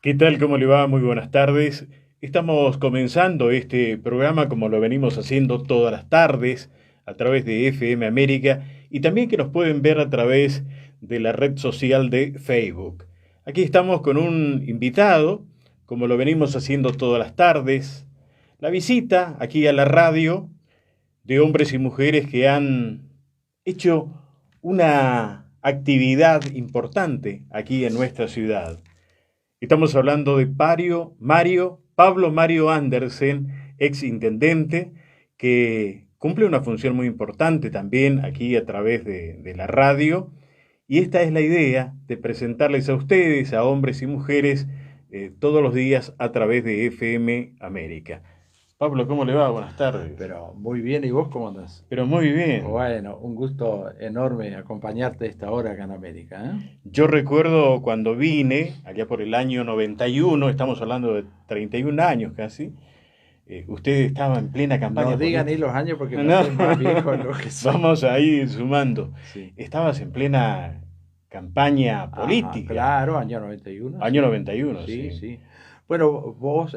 ¿Qué tal? ¿Cómo le va? Muy buenas tardes. Estamos comenzando este programa como lo venimos haciendo todas las tardes a través de FM América y también que nos pueden ver a través de la red social de Facebook. Aquí estamos con un invitado, como lo venimos haciendo todas las tardes. La visita aquí a la radio de hombres y mujeres que han hecho una actividad importante aquí en nuestra ciudad. Estamos hablando de Pablo Mario Andersen, ex intendente, que cumple una función muy importante también aquí a través de la radio. Y esta es la idea de presentarles a ustedes, a hombres y mujeres, todos los días a través de FM América. Pablo, ¿cómo le va? Buenas tardes. Pero muy bien, ¿y vos cómo andás? Pero muy bien. Bueno, un gusto enorme acompañarte a esta hora acá en América, ¿eh? Yo recuerdo cuando vine, allá por el año 91, estamos hablando de 31 años casi. Usted estaba en plena No campaña digan ni política. los años porque me No, haces más viejo de lo que soy. vamos a ir sumando. Sí. Estabas en plena campaña Ajá, política, claro, año 91, año sí. 91, Sí, sí. sí. Bueno, vos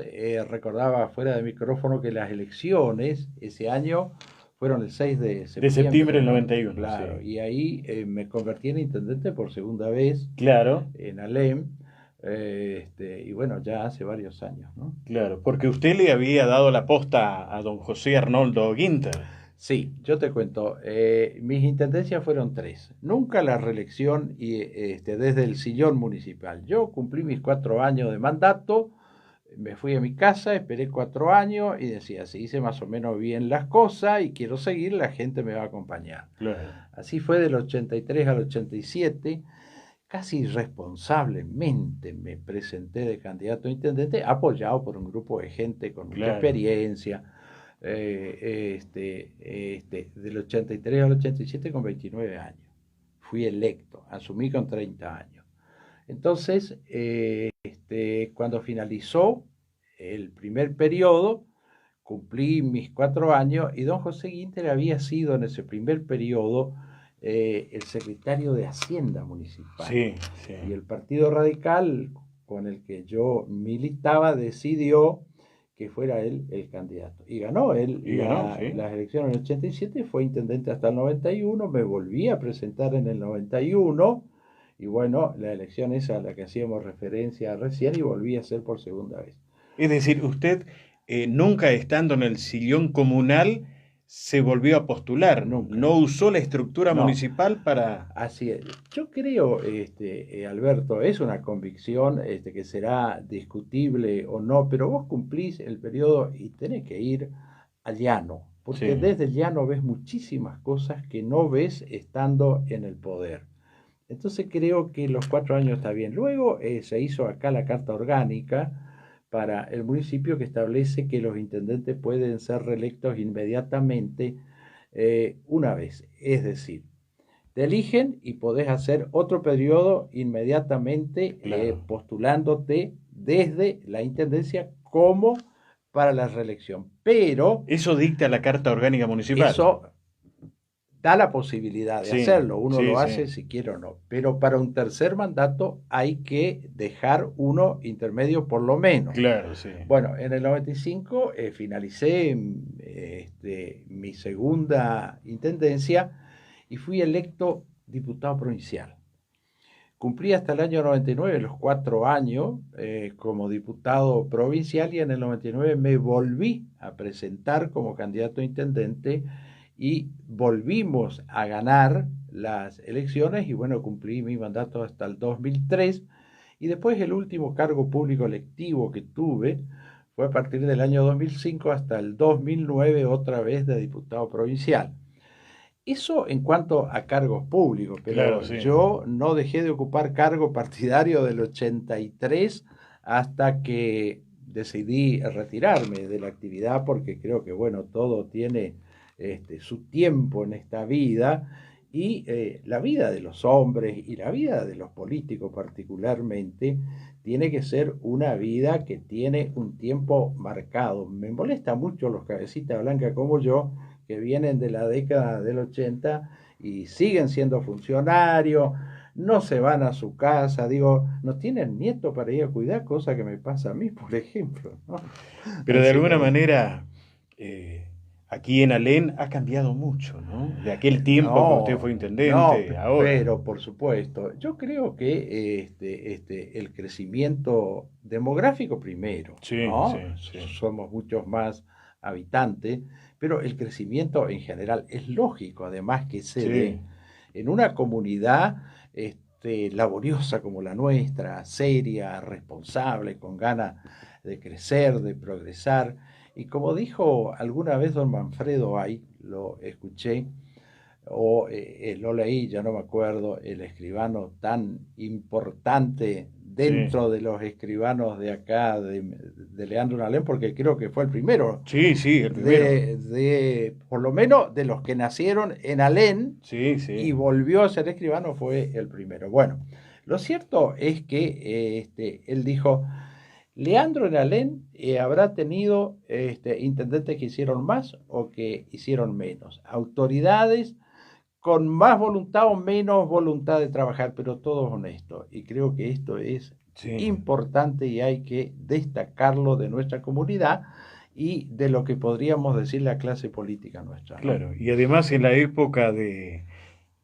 recordabas fuera de micrófono que las elecciones ese año fueron el 6 de De septiembre septiembre, del ¿no? 91, Claro, sí. y ahí me convertí en intendente por segunda vez Claro, en Alem, y bueno, ya hace varios años, ¿no? claro, porque usted le había dado la posta a don José Arnoldo Guinter. Sí, yo te cuento. Mis intendencias fueron tres. Nunca la reelección y, desde el sillón municipal. Yo cumplí mis 4 años de mandato, me fui a mi casa, esperé 4 años y decía, si hice más o menos bien las cosas y quiero seguir, la gente me va a acompañar. Claro, Así fue del 83 al 87. Casi irresponsablemente me presenté de candidato a intendente, apoyado por un grupo de gente con mucha claro. experiencia, del 83 al 87 con 29 años. Fui electo, asumí con 30 años. Entonces, cuando finalizó el primer periodo, cumplí mis 4 años y don José Guinter había sido en ese primer periodo el secretario de Hacienda Municipal. Sí, sí. Y el Partido Radical con el que yo militaba decidió que fuera él el candidato. Y ganó él Y ganó, sí. las elecciones en el 87, fue intendente hasta el 91, me volví a presentar en el 91 y bueno, la elección esa a la que hacíamos referencia recién y volví a ser por segunda vez. Es decir, usted nunca estando en el sillón comunal se volvió a postular, Nunca. no usó la estructura No, municipal para... así es. Yo creo, Alberto, es una convicción que será discutible o no, pero vos cumplís el periodo y tenés que ir al llano, porque Sí, desde el llano ves muchísimas cosas que no ves estando en el poder. Entonces creo que los 4 años está bien. Luego se hizo acá la Carta Orgánica para el municipio que establece que los intendentes pueden ser reelectos inmediatamente una vez. Es decir, te eligen y podés hacer otro periodo inmediatamente claro. postulándote desde la intendencia como para la reelección. Pero Eso dicta la Carta Orgánica Municipal. eso da la posibilidad de Sí, hacerlo, uno sí, lo sí. hace si quiere o no, pero para un tercer mandato hay que dejar uno intermedio por lo menos. Claro, sí. Bueno, en el 95 finalicé mi segunda intendencia y fui electo diputado provincial. Cumplí hasta el año 99 los 4 años como diputado provincial y en el 99 me volví a presentar como candidato a intendente y volvimos a ganar las elecciones y bueno, cumplí mi mandato hasta el 2003 y después el último cargo público electivo que tuve fue a partir del año 2005 hasta el 2009 otra vez de diputado provincial. Eso en cuanto a cargos públicos, Claro, pero sí. yo no dejé de ocupar cargo partidario del 83 hasta que decidí retirarme de la actividad porque creo que, bueno, todo tiene su tiempo en esta vida y la vida de los hombres y la vida de los políticos particularmente tiene que ser una vida que tiene un tiempo marcado. Me molesta mucho los cabecitas blancas como yo que vienen de la década del 80 y siguen siendo funcionarios, no se van a su casa, digo, no tienen nieto para ir a cuidar, cosa que me pasa a mí, por ejemplo, ¿no? Pero de Así alguna que, manera, eh, aquí en Alén ha cambiado mucho, ¿no? De aquel tiempo que usted fue no, no, intendente, ahora. pero por supuesto, yo creo que el crecimiento demográfico primero, Sí, sí, ¿no? sí, Somos muchos más habitantes, pero el crecimiento en general es lógico, además que se dé sí, en una comunidad laboriosa como la nuestra, seria, responsable, con ganas de crecer, de progresar. Y como dijo alguna vez don Manfredo Ay, lo escuché, o lo leí, ya no me acuerdo, el escribano tan importante sí, dentro de los escribanos de acá, de Leandro Nalén, porque creo que fue el primero, sí, sí, el primero. por lo menos de los que nacieron en Alén Sí, y sí, volvió a ser escribano, fue el primero. Bueno, lo cierto es que él dijo, Leandro en Alén habrá tenido intendentes que hicieron más o que hicieron menos, autoridades con más voluntad o menos voluntad de trabajar, pero todos honestos. Y creo que esto es sí, importante y hay que destacarlo de nuestra comunidad y de lo que podríamos decir la clase política nuestra, ¿no? claro. Y además en la época de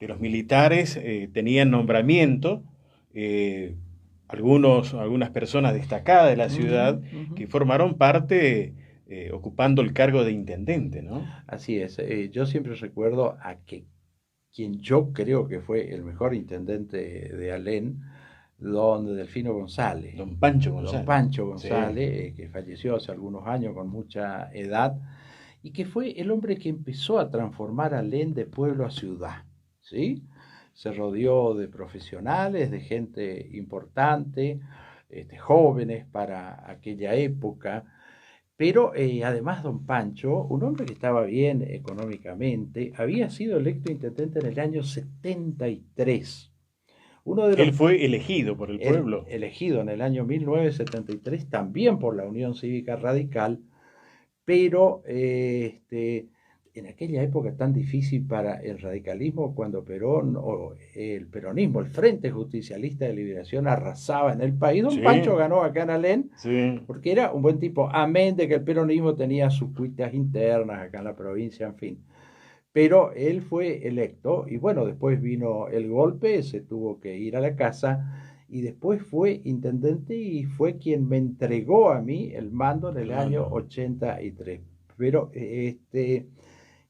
los militares tenían nombramiento, eh, algunas personas destacadas de la Ujú, ciudad ujú. que formaron parte ocupando el cargo de intendente, ¿no? Así es. Yo siempre recuerdo a que quien yo creo que fue el mejor intendente de Alén, don Delfino González, Don Pancho don González. Pancho Sí, González, que falleció hace algunos años con mucha edad, y que fue el hombre que empezó a transformar a Alén de pueblo a ciudad, ¿sí? Se rodeó de profesionales, de gente importante, jóvenes para aquella época, pero además don Pancho, un hombre que estaba bien económicamente, había sido electo intendente en el año 73. Uno de los él fue elegido por el pueblo. elegido en el año 1973 también por la Unión Cívica Radical, pero en aquella época tan difícil para el radicalismo, cuando Perón o el peronismo, el Frente Justicialista de Liberación arrasaba en el país, don Sí, Pancho ganó acá en Alén sí, porque era un buen tipo, amén de que el peronismo tenía sus cuitas internas acá en la provincia, en fin. Pero él fue electo y bueno, después vino el golpe, se tuvo que ir a la casa y después fue intendente y fue quien me entregó a mí el mando en el año claro. 83. Pero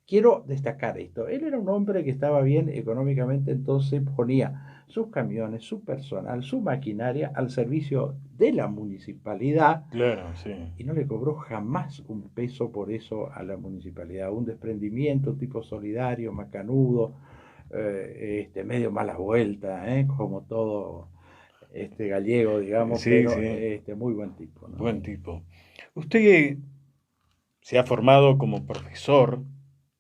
quiero destacar esto. Él era un hombre que estaba bien económicamente, entonces ponía sus camiones, su personal, su maquinaria al servicio de la municipalidad Claro, sí. y no le cobró jamás un peso por eso a la municipalidad. Un desprendimiento, un tipo solidario, macanudo, medio mala vuelta, como todo gallego, digamos, Sí, pero sí. muy buen tipo, ¿no? Buen tipo. Usted se ha formado como profesor,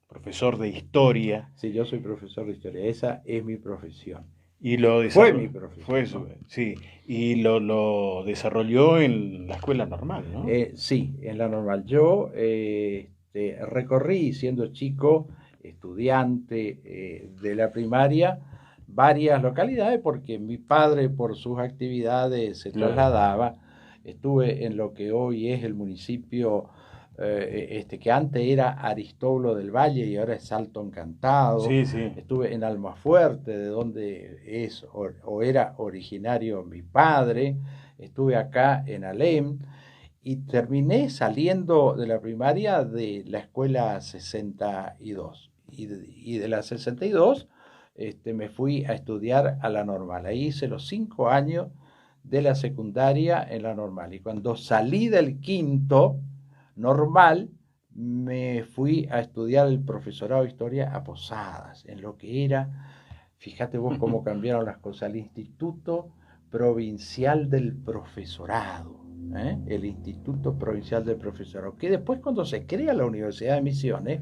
profesor de historia, Sí, yo soy profesor de historia, esa es mi profesión. y lo Fue mi desarrolló, profesión, ¿no? sí, y lo desarrolló en la escuela normal, ¿no? Sí, en la normal. Yo recorrí siendo chico, estudiante de la primaria, varias localidades porque mi padre por sus actividades se Claro. trasladaba. Estuve en lo que hoy es el municipio que antes era Aristóbulo del Valle y ahora es Salto Encantado. Sí, sí. Estuve en Almafuerte, de donde es o era originario mi padre. Estuve acá en Alem y terminé saliendo de la primaria de la escuela 62. Y de la 62 me fui a estudiar a la normal. Ahí hice los 5 años de la secundaria en la normal. Y cuando salí del quinto normal, me fui a estudiar el profesorado de historia a Posadas, en lo que era, fíjate vos cómo cambiaron las cosas, el Instituto Provincial del Profesorado. El Instituto Provincial del Profesorado, que después cuando se crea la Universidad de Misiones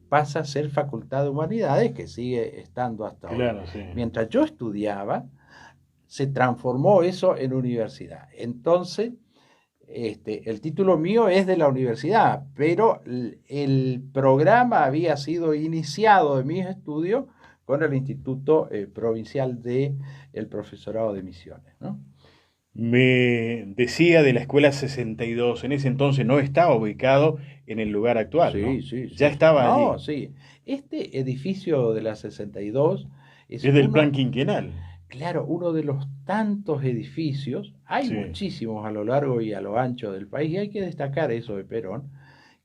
pasa a ser Facultad de Humanidades, que sigue estando hasta hoy. Claro, sí. Mientras yo estudiaba, se transformó eso en universidad. Entonces, el título mío es de la universidad, pero el programa había sido iniciado de mis estudios con el Instituto Provincial de el Profesorado de Misiones, ¿no? Me decía de la Escuela 62, en ese entonces no estaba ubicado en el lugar actual, Sí, ¿no? sí, Ya sí, sí. estaba No, allí, sí. Este edificio de la 62 es desde el plan uno, quinquenal. claro, uno de los tantos edificios, hay Sí, muchísimos a lo largo y a lo ancho del país, y hay que destacar eso de Perón,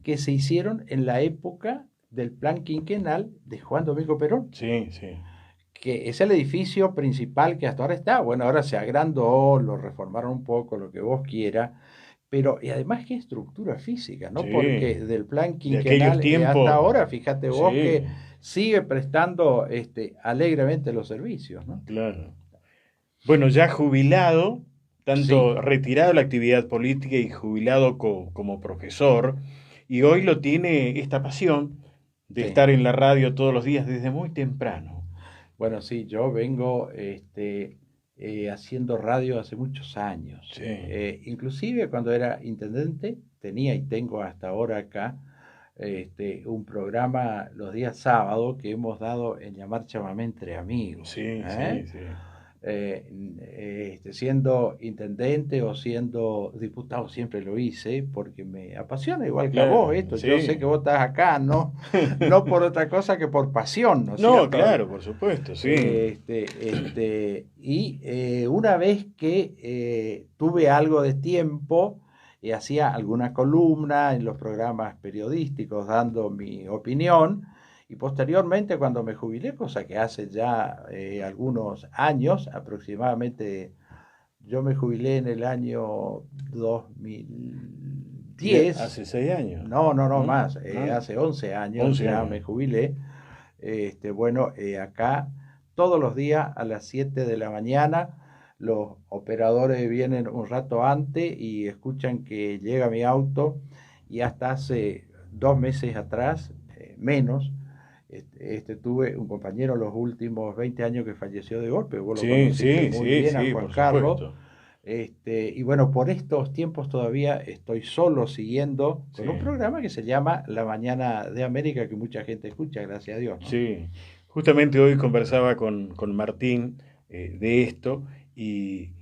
que se hicieron en la época del plan quinquenal de Juan Domingo Perón, sí, sí, que es el edificio principal que hasta ahora está. Bueno, ahora se agrandó, lo reformaron un poco, lo que vos quieras, pero y además qué estructura física, ¿no? sí. Porque del plan De aquellos quinquenal hasta tiempos, ahora, fíjate vos sí, que sigue prestando alegremente los servicios, ¿no? claro. Bueno, ya jubilado, Sí, tanto retirado de la actividad política y jubilado como profesor, y hoy lo tiene esta pasión de sí. estar en la radio todos los días desde muy temprano. Bueno, sí, yo vengo haciendo radio hace muchos años. Sí, Inclusive cuando era intendente, tenía y tengo hasta ahora acá un programa los días sábados que hemos dado en llamar Chamamé entre amigos. sí, sí, sí. Siendo intendente o siendo diputado siempre lo hice porque me apasiona igual que a vos Claro, esto. Yo sé sí. que vos estás acá, no, no por otra cosa que por pasión, ¿no es No, cierto? claro, por supuesto, sí. Una vez que tuve algo de tiempo, hacía alguna columna en los programas periodísticos dando mi opinión, y posteriormente cuando me jubilé, cosa que hace ya algunos años, aproximadamente, yo me jubilé en el año Ya 2010, hace 6 años, no, no, no ¿no? más, ¿No? hace 11 años 11 ya años. me jubilé. Acá todos los días a las 7 de la mañana los operadores vienen un rato antes y escuchan que llega mi auto, y hasta hace 2 meses atrás, menos, tuve un compañero los últimos 20 años que falleció de golpe, vos lo Sí, conociste sí, muy sí, bien a sí, Juan por Carlos. supuesto. Y bueno, por estos tiempos todavía estoy solo siguiendo Sí, con un programa que se llama La Mañana de América, que mucha gente escucha, gracias a Dios, ¿no? sí. Justamente hoy conversaba con Martín de esto y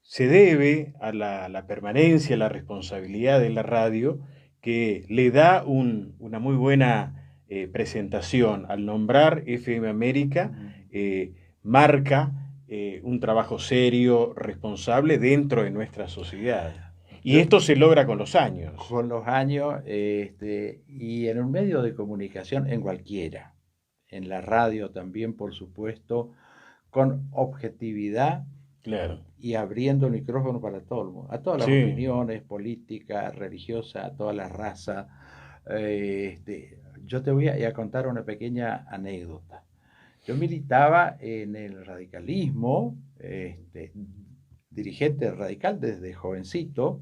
se debe a la permanencia, la responsabilidad de la radio que le da una muy buena presentación al nombrar FM América, Mm. marca un trabajo serio, responsable dentro de nuestra sociedad. Y Yo, esto se logra con los años. con los años, y en un medio de comunicación, en cualquiera, en la radio también, por supuesto, con objetividad Claro. y abriendo el micrófono para todo el mundo, a todas las Sí, opiniones políticas, religiosas, a todas las razas. Yo te voy a contar una pequeña anécdota. Yo militaba en el radicalismo, dirigente radical desde jovencito,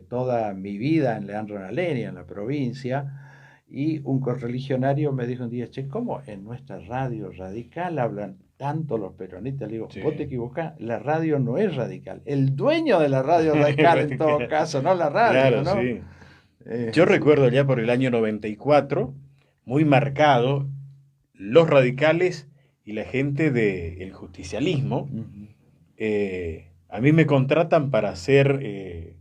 toda mi vida en Leandro Naleni, en la provincia, y un correligionario me dijo un día, che, ¿cómo en nuestra radio radical hablan tanto los peronistas? Le digo, vos te sí. equivocás, la radio no es radical, el dueño de la radio es radical en todo caso, no la radio, Claro, ¿no? sí. Yo Sí. recuerdo ya por el año 94, muy marcado, los radicales y la gente del justicialismo. Ujú. A mí me contratan para hacer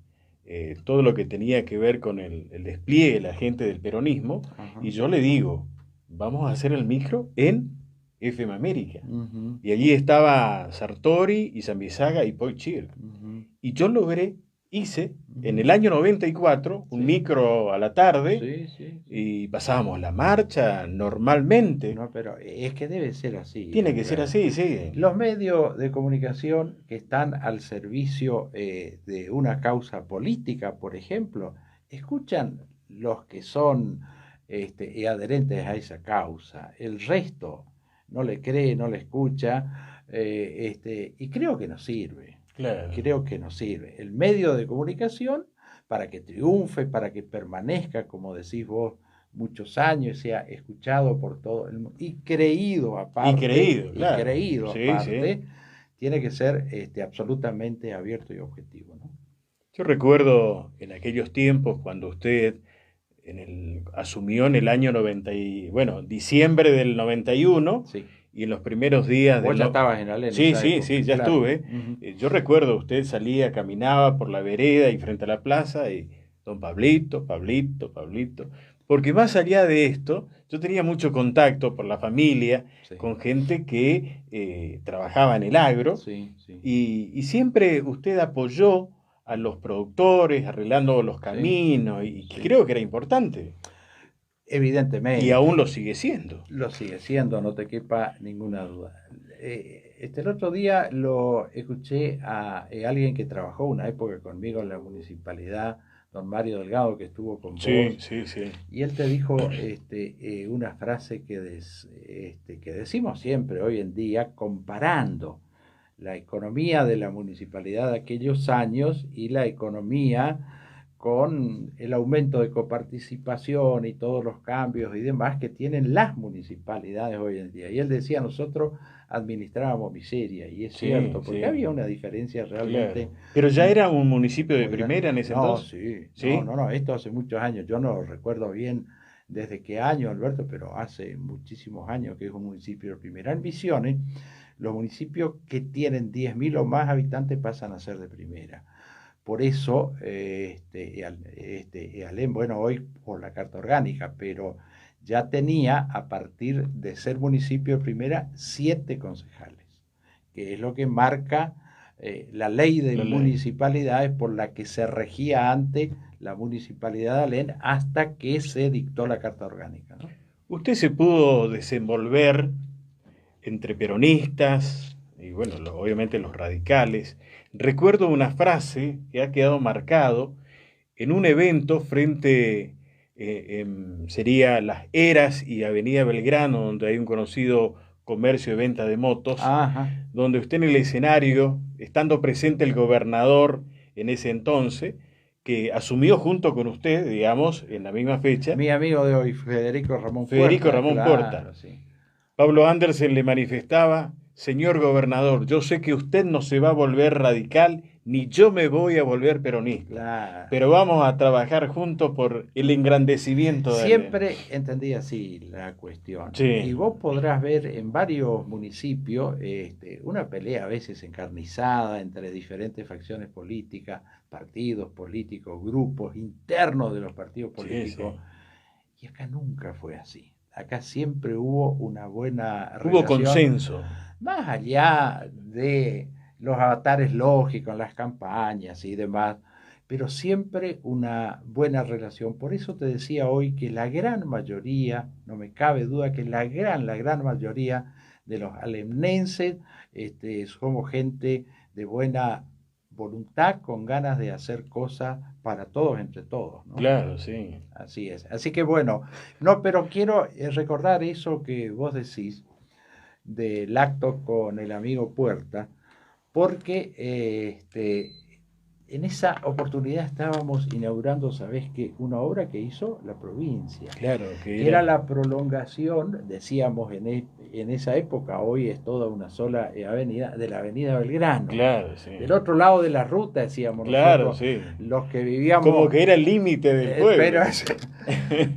todo lo que tenía que ver con el despliegue de la gente del peronismo Ajá. y yo le digo, vamos a hacer el micro en FM América. Ujú. Y allí estaba Sartori y Zambizaga y Paul Chirk. Ujú. Y yo logré, hice en Ujú. el año 94 un Sí, micro a la tarde sí, sí, sí. y pasábamos la marcha normalmente. No, pero es que debe ser así, Tiene que ser Edgar. así, sí. Los medios de comunicación que están al servicio de una causa política, por ejemplo, escuchan los que son adherentes a esa causa. El resto no le cree, no le escucha, y creo que no sirve. Claro. Creo que no sirve. El medio de comunicación, para que triunfe, para que permanezca, como decís vos, muchos años, sea escuchado por todo el mundo Y creído, y claro. creído Sí, sí. aparte, tiene que ser absolutamente abierto y objetivo, ¿no? Yo recuerdo en aquellos tiempos cuando usted asumió en el año 90 y, bueno, diciembre del 91 Sí. y en los primeros días Vos ya estabas en Alén en Sí, esa sí, época, sí, ya claro. estuve. Yo recuerdo, usted salía, caminaba por la vereda y frente a la plaza y don Pablito, Pablito, Pablito. Porque más allá de esto, yo tenía mucho contacto por la familia Sí, con gente que trabajaba en el agro sí, sí, y siempre usted apoyó a los productores, arreglando los sí, caminos y que sí. creo que era importante y aún Evidentemente, lo sigue siendo. lo sigue siendo, no te quepa ninguna duda. El otro día lo escuché a alguien que trabajó una época conmigo en la municipalidad, don Mario Delgado, que estuvo con Sí, vos, sí, sí. y él te dijo una frase que decimos siempre hoy en día, comparando la economía de la municipalidad de aquellos años y la economía con el aumento de coparticipación y todos los cambios y demás que tienen las municipalidades hoy en día. Y él decía, nosotros administrábamos miseria, y es Sí, cierto, porque sí, había una diferencia realmente claro. Pero ya era un municipio de muy grande. primera en ese No, entonces. sí, no, ¿Sí? no, no, esto hace muchos años, yo no recuerdo bien desde qué año, Alberto, pero hace muchísimos años que es un municipio de primera. En Misiones, los municipios que tienen 10.000 o más habitantes pasan a ser de primera. Por eso, Alem, bueno, hoy por la carta orgánica, pero ya tenía, a partir de ser municipio de primera, 7 concejales, que es lo que marca la ley de La ley. municipalidades por la que se regía antes la municipalidad de Alem hasta que se dictó la carta orgánica, ¿no? Usted se pudo desenvolver entre peronistas y bueno, obviamente los radicales. Recuerdo una frase que ha quedado marcado en un evento frente, sería Las Heras y Avenida Belgrano, donde hay un conocido comercio de venta de motos, Ajá. donde usted en el escenario, estando presente el gobernador en ese entonces, que asumió junto con usted, digamos, en la misma fecha, Mi amigo de hoy, Federico Ramón Federico Puerta, Ramón Porta. claro, sí. Pablo Andersen le manifestaba, señor gobernador, yo sé que usted no se va a volver radical, ni yo me voy a volver peronista, Claro. pero vamos a trabajar juntos por el engrandecimiento del... Siempre entendí así la cuestión. Y Sí, vos podrás ver en varios municipios una pelea a veces encarnizada entre diferentes facciones políticas, partidos políticos, grupos internos de los partidos sí, políticos. sí. Y acá nunca fue así. Acá siempre hubo una buena Hubo relación, consenso. más allá de los avatares lógicos, las campañas y demás, pero siempre una buena relación. Por eso te decía hoy que la gran mayoría, no me cabe duda que la gran mayoría de los alemnenses somos gente de buena voluntad, con ganas de hacer cosas para todos, entre todos, ¿no? Claro, sí. Así es. Así que bueno, no, pero quiero recordar eso que vos decís del acto con el amigo Puerta, porque en esa oportunidad estábamos inaugurando, ¿sabés qué? Una obra que hizo la provincia, Claro, que que era era... la prolongación, decíamos en esa época, hoy es toda una sola avenida, de la avenida Belgrano. Claro, sí. Del otro lado de la ruta, decíamos Claro, nosotros, sí. los que Como vivíamos, que era el límite del pero pueblo.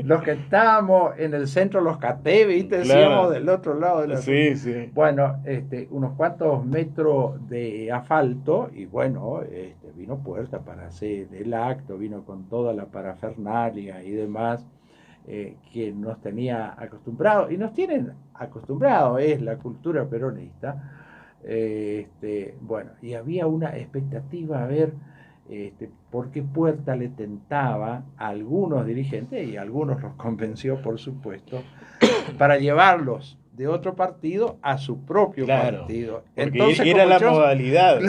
los que estábamos en el centro, los Caté, ¿viste? Decíamos Claro, del otro lado de la ruta. sí, sí. Bueno, unos cuantos metros de asfalto y bueno, vino Puerta para hacer el acto, vino con toda la parafernalia y demás que nos tenía acostumbrados y nos tienen acostumbrados, es la cultura peronista. Bueno, y había una expectativa a ver por qué Puerta le tentaba a algunos dirigentes y a algunos los convenció, por supuesto, para llevarlos de otro partido a su propio Claro, partido. porque Entonces, era la modalidad.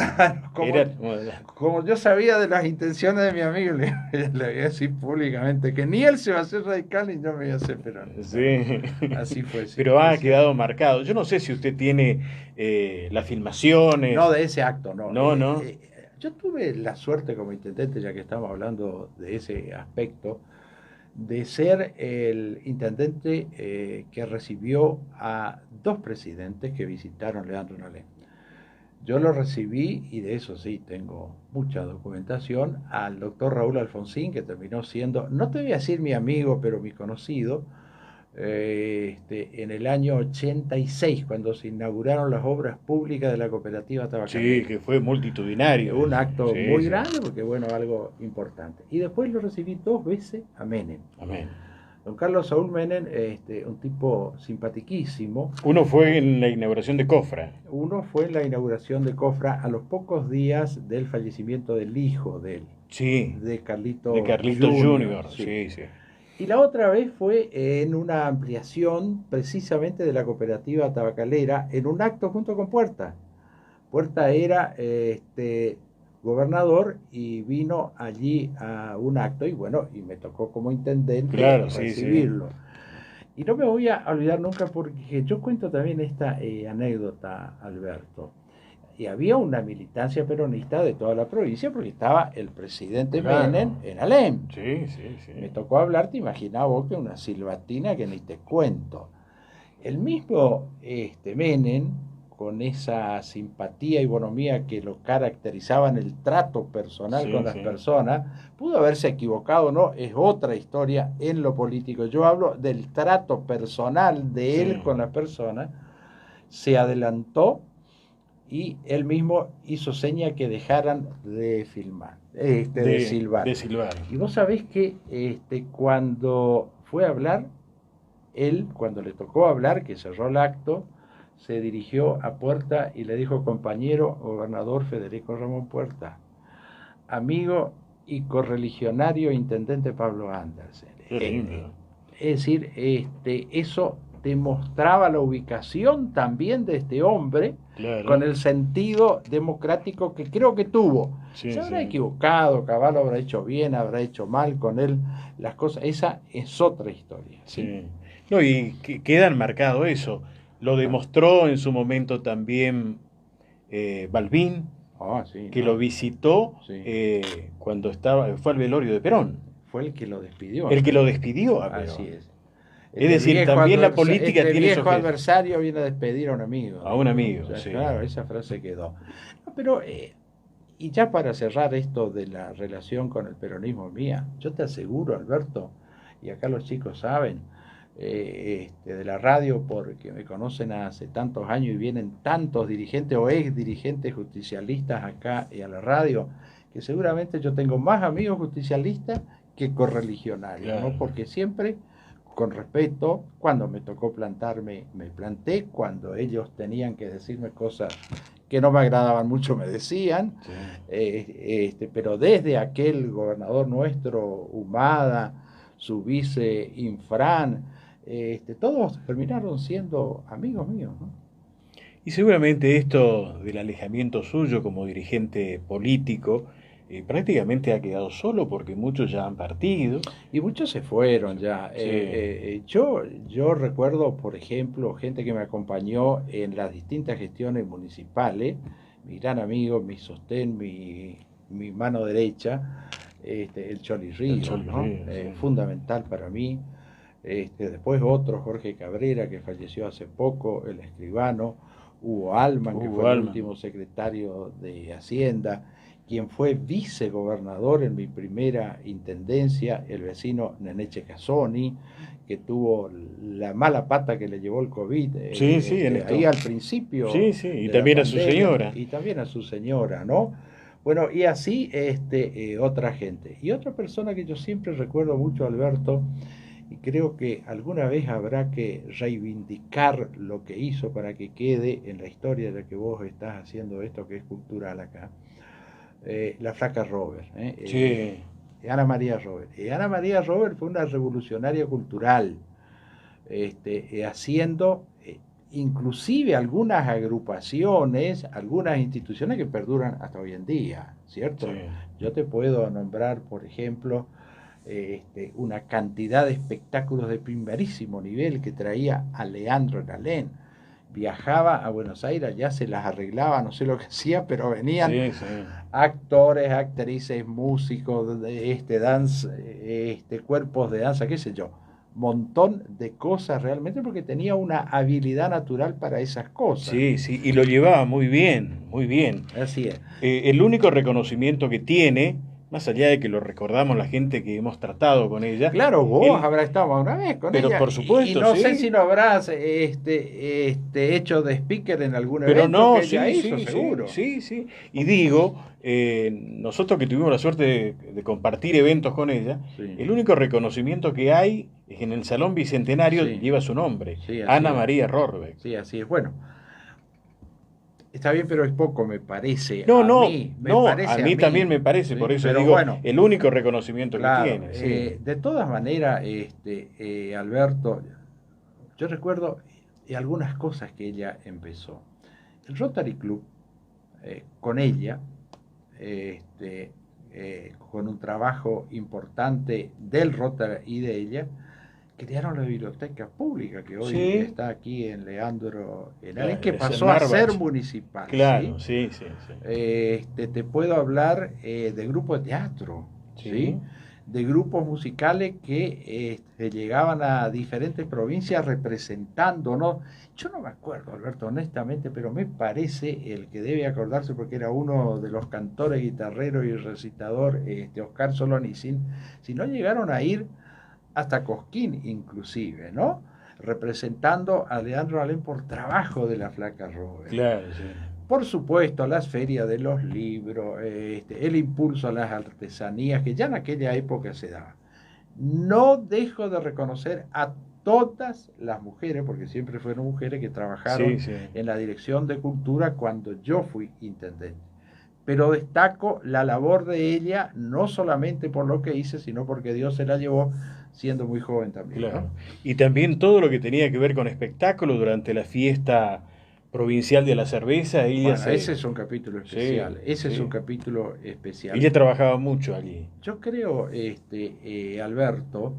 claro, Era modalidad. como yo sabía de las intenciones de mi amigo, le voy a decir públicamente que ni él se va a hacer radical ni yo me voy a hacer peronista, ¿no? Sí, Así fue, sí, pero ha es cierto. quedado marcado. Yo no sé si usted tiene las filmaciones. No de ese acto, no. No, no. Yo tuve la suerte como intendente, ya que estamos hablando de ese aspecto, de ser el intendente que recibió a 2 presidentes que visitaron Leandro Nalén. Yo lo recibí, y de eso sí tengo mucha documentación, al doctor Raúl Alfonsín, que terminó siendo, no te voy a decir mi amigo, pero mi conocido, en el año 86, cuando se inauguraron las obras públicas de la cooperativa tabacalera. Sí, que fue multitudinario. Un acto Sí, muy sí. grande, porque bueno, algo importante. Y después lo recibí 2 veces a Menem. Amén. Don Carlos Saúl Menem, un tipo simpatiquísimo. Uno fue en la inauguración de Cofra. Uno fue en la inauguración de Cofra a los pocos días del fallecimiento del hijo de él, Sí, de Carlito Junior. sí. Sí, sí. Y la otra vez fue en una ampliación precisamente de la cooperativa tabacalera, en un acto junto con Puerta. Puerta era gobernador y vino allí a un acto y bueno, y me tocó como intendente Claro, sí, recibirlo. sí. Y no me voy a olvidar nunca porque yo cuento también esta anécdota, Alberto. Y había una militancia peronista de toda la provincia porque estaba el presidente Claro. Menem en Alem. Sí, sí, sí. Me tocó hablar, te imaginás vos, que una silbatina que ni te cuento. El mismo Menem, con esa simpatía y bonomía que lo caracterizaba en el trato personal Sí, con las sí. personas, pudo haberse equivocado o no, es otra historia en lo político. Yo hablo del trato personal de él Sí. con las personas, se adelantó y él mismo hizo seña que dejaran de filmar, de silbar. De silbar. Y vos sabés que cuando fue a hablar, él, cuando le tocó hablar, que cerró el acto, se dirigió a Puerta y le dijo: compañero gobernador Federico Ramón Puerta, amigo y correligionario intendente Pablo Andersen. Qué lindo. Es decir, eso demostraba la ubicación también de este hombre, Claro. con el sentido democrático que creo que tuvo. Sí, Se habrá sí. equivocado, Caballo habrá hecho bien, habrá hecho mal con él, las cosas, esa es otra historia. Sí. No, y quedan marcado eso. Lo demostró en su momento también Balbín, Sí, que ¿no? lo visitó Sí. cuando fue al velorio de Perón. Fue el que lo despidió. El que lo despidió a Perón. Así es. Es decir, también la política tiene viejo esos gestos. adversario viene a despedir a un amigo. A un amigo, O sea, sí. claro, esa frase quedó. No, pero, y ya para cerrar esto de la relación con el peronismo mía, yo te aseguro, Alberto, y acá los chicos saben, de la radio, porque me conocen hace tantos años y vienen tantos dirigentes o ex dirigentes justicialistas acá y a la radio, que seguramente yo tengo más amigos justicialistas que correligionarios, Claro. ¿no? Porque siempre, con respeto, cuando me tocó plantarme, me planté, cuando ellos tenían que decirme cosas que no me agradaban mucho, me decían, Sí. pero desde aquel gobernador nuestro, Humada, su vice Infran, todos terminaron siendo amigos míos, ¿no? Y seguramente esto del alejamiento suyo como dirigente político prácticamente ha quedado solo porque muchos ya han partido. Y muchos se fueron ya. Sí. Yo recuerdo, por ejemplo, gente que me acompañó en las distintas gestiones municipales, mi gran amigo, mi sostén, mi mano derecha, el Choli Ríos, ¿no? Ríos, sí. Fundamental para mí. Después otro, Jorge Cabrera, que falleció hace poco, el escribano, Hugo Alman, que fue el último secretario de Hacienda, quien fue vicegobernador en mi primera intendencia, el vecino Neneche Casoni, que tuvo la mala pata que le llevó el COVID, Sí, sí, ahí al principio. Sí, sí, y también a su señora. Y también a su señora, ¿no? Bueno, y así otra gente. Y otra persona que yo siempre recuerdo mucho, Alberto, y creo que alguna vez habrá que reivindicar lo que hizo para que quede en la historia de la que vos estás haciendo esto, que es cultural acá, la flaca Robert. Sí. Ana María Robert. Ana María Robert fue una revolucionaria cultural, haciendo inclusive algunas agrupaciones, algunas instituciones que perduran hasta hoy en día, ¿cierto? Sí. Yo te puedo nombrar, por ejemplo, una cantidad de espectáculos de primerísimo nivel que traía a Leandro Nalén. Viajaba a Buenos Aires, ya se las arreglaba, no sé lo que hacía, pero venían actores, actrices, músicos, cuerpos de danza, qué sé yo, montón de cosas realmente, porque tenía una habilidad natural para esas cosas. Sí, sí, y lo llevaba muy bien, muy bien. Así es. El único reconocimiento que tiene Más allá de que lo recordamos la gente que hemos tratado con ella. Claro, vos habrás estado una vez con pero ella. por supuesto, y no sí. sé si no habrás hecho de speaker en algún Pero evento no, que ella sí, hizo, sí, sí, seguro. sí, sí. Y digo, nosotros que tuvimos la suerte de compartir eventos con ella, Sí, el único reconocimiento que hay es que en el Salón Bicentenario sí, lleva su nombre, sí, así Ana es. María Rorbeck. Sí, así es. Bueno, está bien, pero es poco, me parece. No, A no, mí, me no, a parece a mí también mí. me parece, por ¿Sí? eso Pero digo, bueno, el único reconocimiento que claro. tiene, sí. De todas maneras, Alberto, yo recuerdo algunas cosas que ella empezó. El Rotary Club, con ella, con un trabajo importante del Rotary y de ella, crearon la biblioteca pública que hoy Sí, está aquí en Leandro Enaren, claro, que es en pasó a ser Marbach. municipal, ¿sí? Claro, sí, sí, sí. Te puedo hablar de grupos de teatro, Sí, ¿sí? De grupos musicales que llegaban a diferentes provincias representándonos. Yo no me acuerdo, Alberto, honestamente, pero me parece el que debe acordarse porque era uno de los cantores, guitarreros y recitador, Oscar Solonicin, si no llegaron a ir hasta Cosquín inclusive, ¿no? Representando a Leandro Alem por trabajo de la Flaca Robert. claro, sí. Por supuesto, las ferias de los libros, el impulso a las artesanías que ya en aquella época se daba. No dejo de reconocer a todas las mujeres, porque siempre fueron mujeres que Sí, trabajaron sí. en la Dirección de Cultura cuando yo fui intendente. Pero destaco la labor de ella, no solamente por lo que hice, sino porque Dios se la llevó siendo muy joven también, ¿no? Claro. Y también todo lo que tenía que ver con espectáculo durante la fiesta provincial de la cerveza, ella Bueno, ese se... es un capítulo Sí, especial, ese es un sí. capítulo especial. Ella trabajaba mucho allí. Yo creo, Alberto,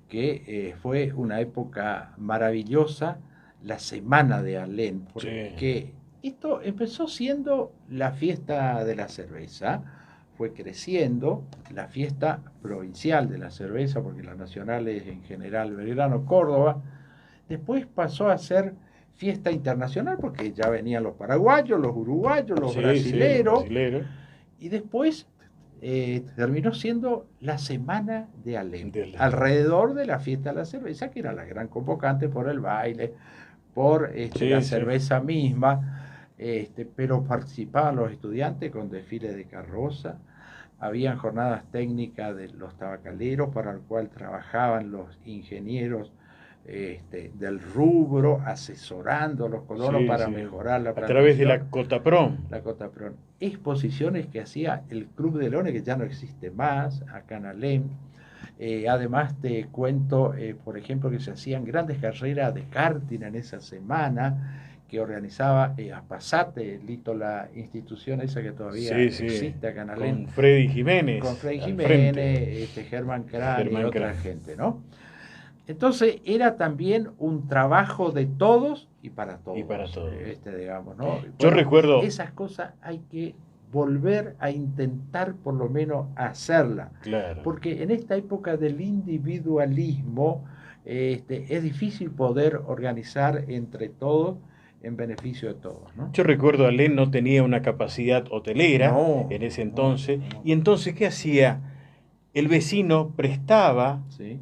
que fue una época maravillosa, la semana de Alén, Sí, porque esto empezó siendo la fiesta de la cerveza, fue creciendo la fiesta provincial de la cerveza, porque la nacional es en general Belgrano, Córdoba, después pasó a ser fiesta internacional, porque ya venían los paraguayos, los uruguayos, los sí, sí, los brasileros, brasileros. y después terminó siendo la semana de Alem, De la- alrededor de la fiesta de la cerveza, que era la gran convocante por el baile, por la Sí, sí. cerveza misma, pero participaban los estudiantes con desfiles de carroza, habían jornadas técnicas de los tabacaleros para el cual trabajaban los ingenieros del rubro, asesorando a los colonos Sí, para sí. mejorar la A través de plantación. la Cotaprom. La Cotapron. Exposiciones que hacía el Club de Leones, que ya no existe más, acá en Alem. Además te cuento, por ejemplo, que se hacían grandes carreras de karting en esa semana, que organizaba Aspasate, Lito, la institución esa que todavía Sí, sí. existe acá en Alem, Con Freddy Jiménez con Frei al frente. Jiménez, Germán Crán y Germán otra Crán. gente, ¿no? Entonces era también un trabajo de todos y para todos, Y para todos. digamos, ¿no? Yo Bueno, recuerdo, esas cosas hay que volver a intentar por lo menos hacerlas, claro. porque en esta época del individualismo es difícil poder organizar entre todos en beneficio de todos, ¿no? Yo recuerdo Alén no tenía una capacidad hotelera No, en ese no, entonces. no. Y entonces, ¿qué hacía? El vecino prestaba ¿Sí?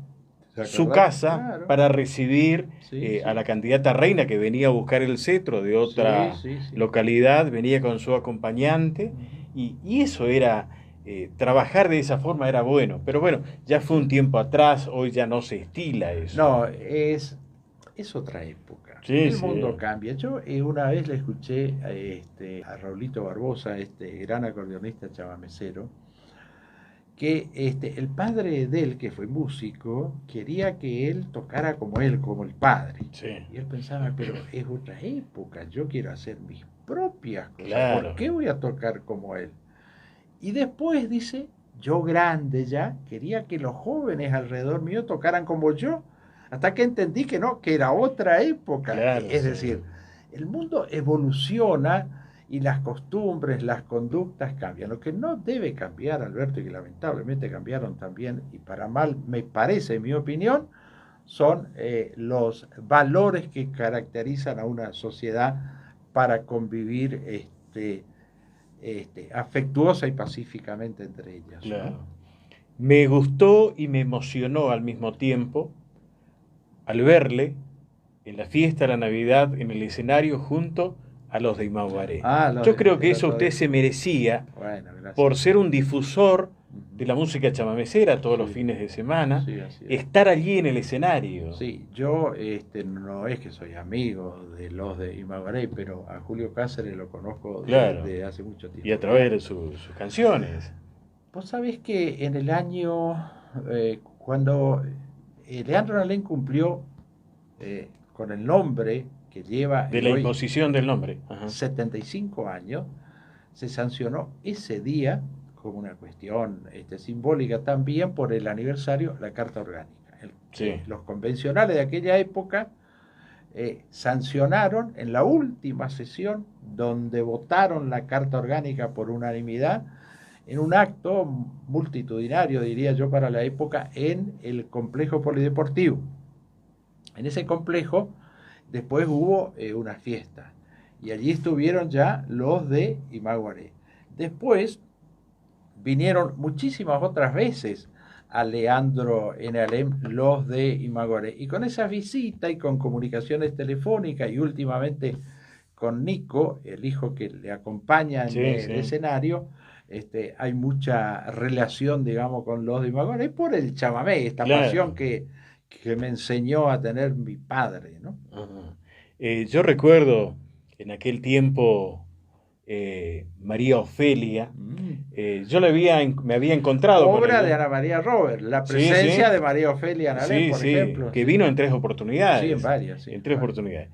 ¿Se su acordás? casa Claro. para recibir Sí, sí. a la candidata reina que venía a buscar el cetro de otra Sí, sí, sí. localidad, venía con su acompañante y eso era, trabajar de esa forma era bueno, pero bueno, ya fue un tiempo atrás, hoy ya no se estila eso. No, es otra época. Sí, El sí. mundo cambia. Yo una vez le escuché a Raulito Barbosa, este gran acordeonista chavamecero, que el padre de él, que fue músico, quería que él tocara como él, como el padre. Sí, Y él pensaba, pero es otra época, yo quiero hacer mis propias cosas, claro. ¿por qué voy a tocar como él? Y después dice, yo grande ya, quería que los jóvenes alrededor mío tocaran como yo, hasta que entendí que no, que era otra época. Claro, Es sí. decir, el mundo evoluciona y las costumbres, las conductas cambian. Lo que no debe cambiar, Alberto, y que lamentablemente cambiaron también, y para mal me parece, en mi opinión, son los valores que caracterizan a una sociedad para convivir afectuosa y pacíficamente entre ellas. Claro. ¿No? Me gustó y me emocionó al mismo tiempo al verle en la fiesta de la Navidad en el escenario junto a los de Imaguaré. Yo creo que eso usted se merecía por ser un difusor de la música chamamecera todos los fines de semana, estar allí en el escenario. Sí, yo no es que soy amigo de los de Imaguaré, pero a Julio Cáceres lo conozco desde hace mucho tiempo. Y a través de sus canciones. Vos sabés que en el año, cuando Leandro Nalén cumplió con el nombre que lleva... De la imposición del nombre. 75 años, se sancionó ese día como una cuestión simbólica también por el aniversario, la Carta Orgánica. Los convencionales de aquella época sancionaron en la última sesión, donde votaron la Carta Orgánica por unanimidad, en un acto multitudinario, diría yo, para la época, en el complejo polideportivo. En ese complejo después hubo una fiesta y allí estuvieron ya los de Imaguaré. Después vinieron muchísimas otras veces a Leandro Nalén los de Imaguaré, y con esa visita y con comunicaciones telefónicas y últimamente con Nico, el hijo que le acompaña en el escenario, hay mucha relación, digamos, con los de Imaguaré por el chamamé, esta pasión que me enseñó a tener mi padre, ¿no? Yo recuerdo en aquel tiempo María Ofelia, yo me había encontrado obra de Ana María Robert, la presencia de María Ofelia Nalén, por ejemplo. Que vino en 3 oportunidades. Sí, en varias. Sí, en 3 oportunidades.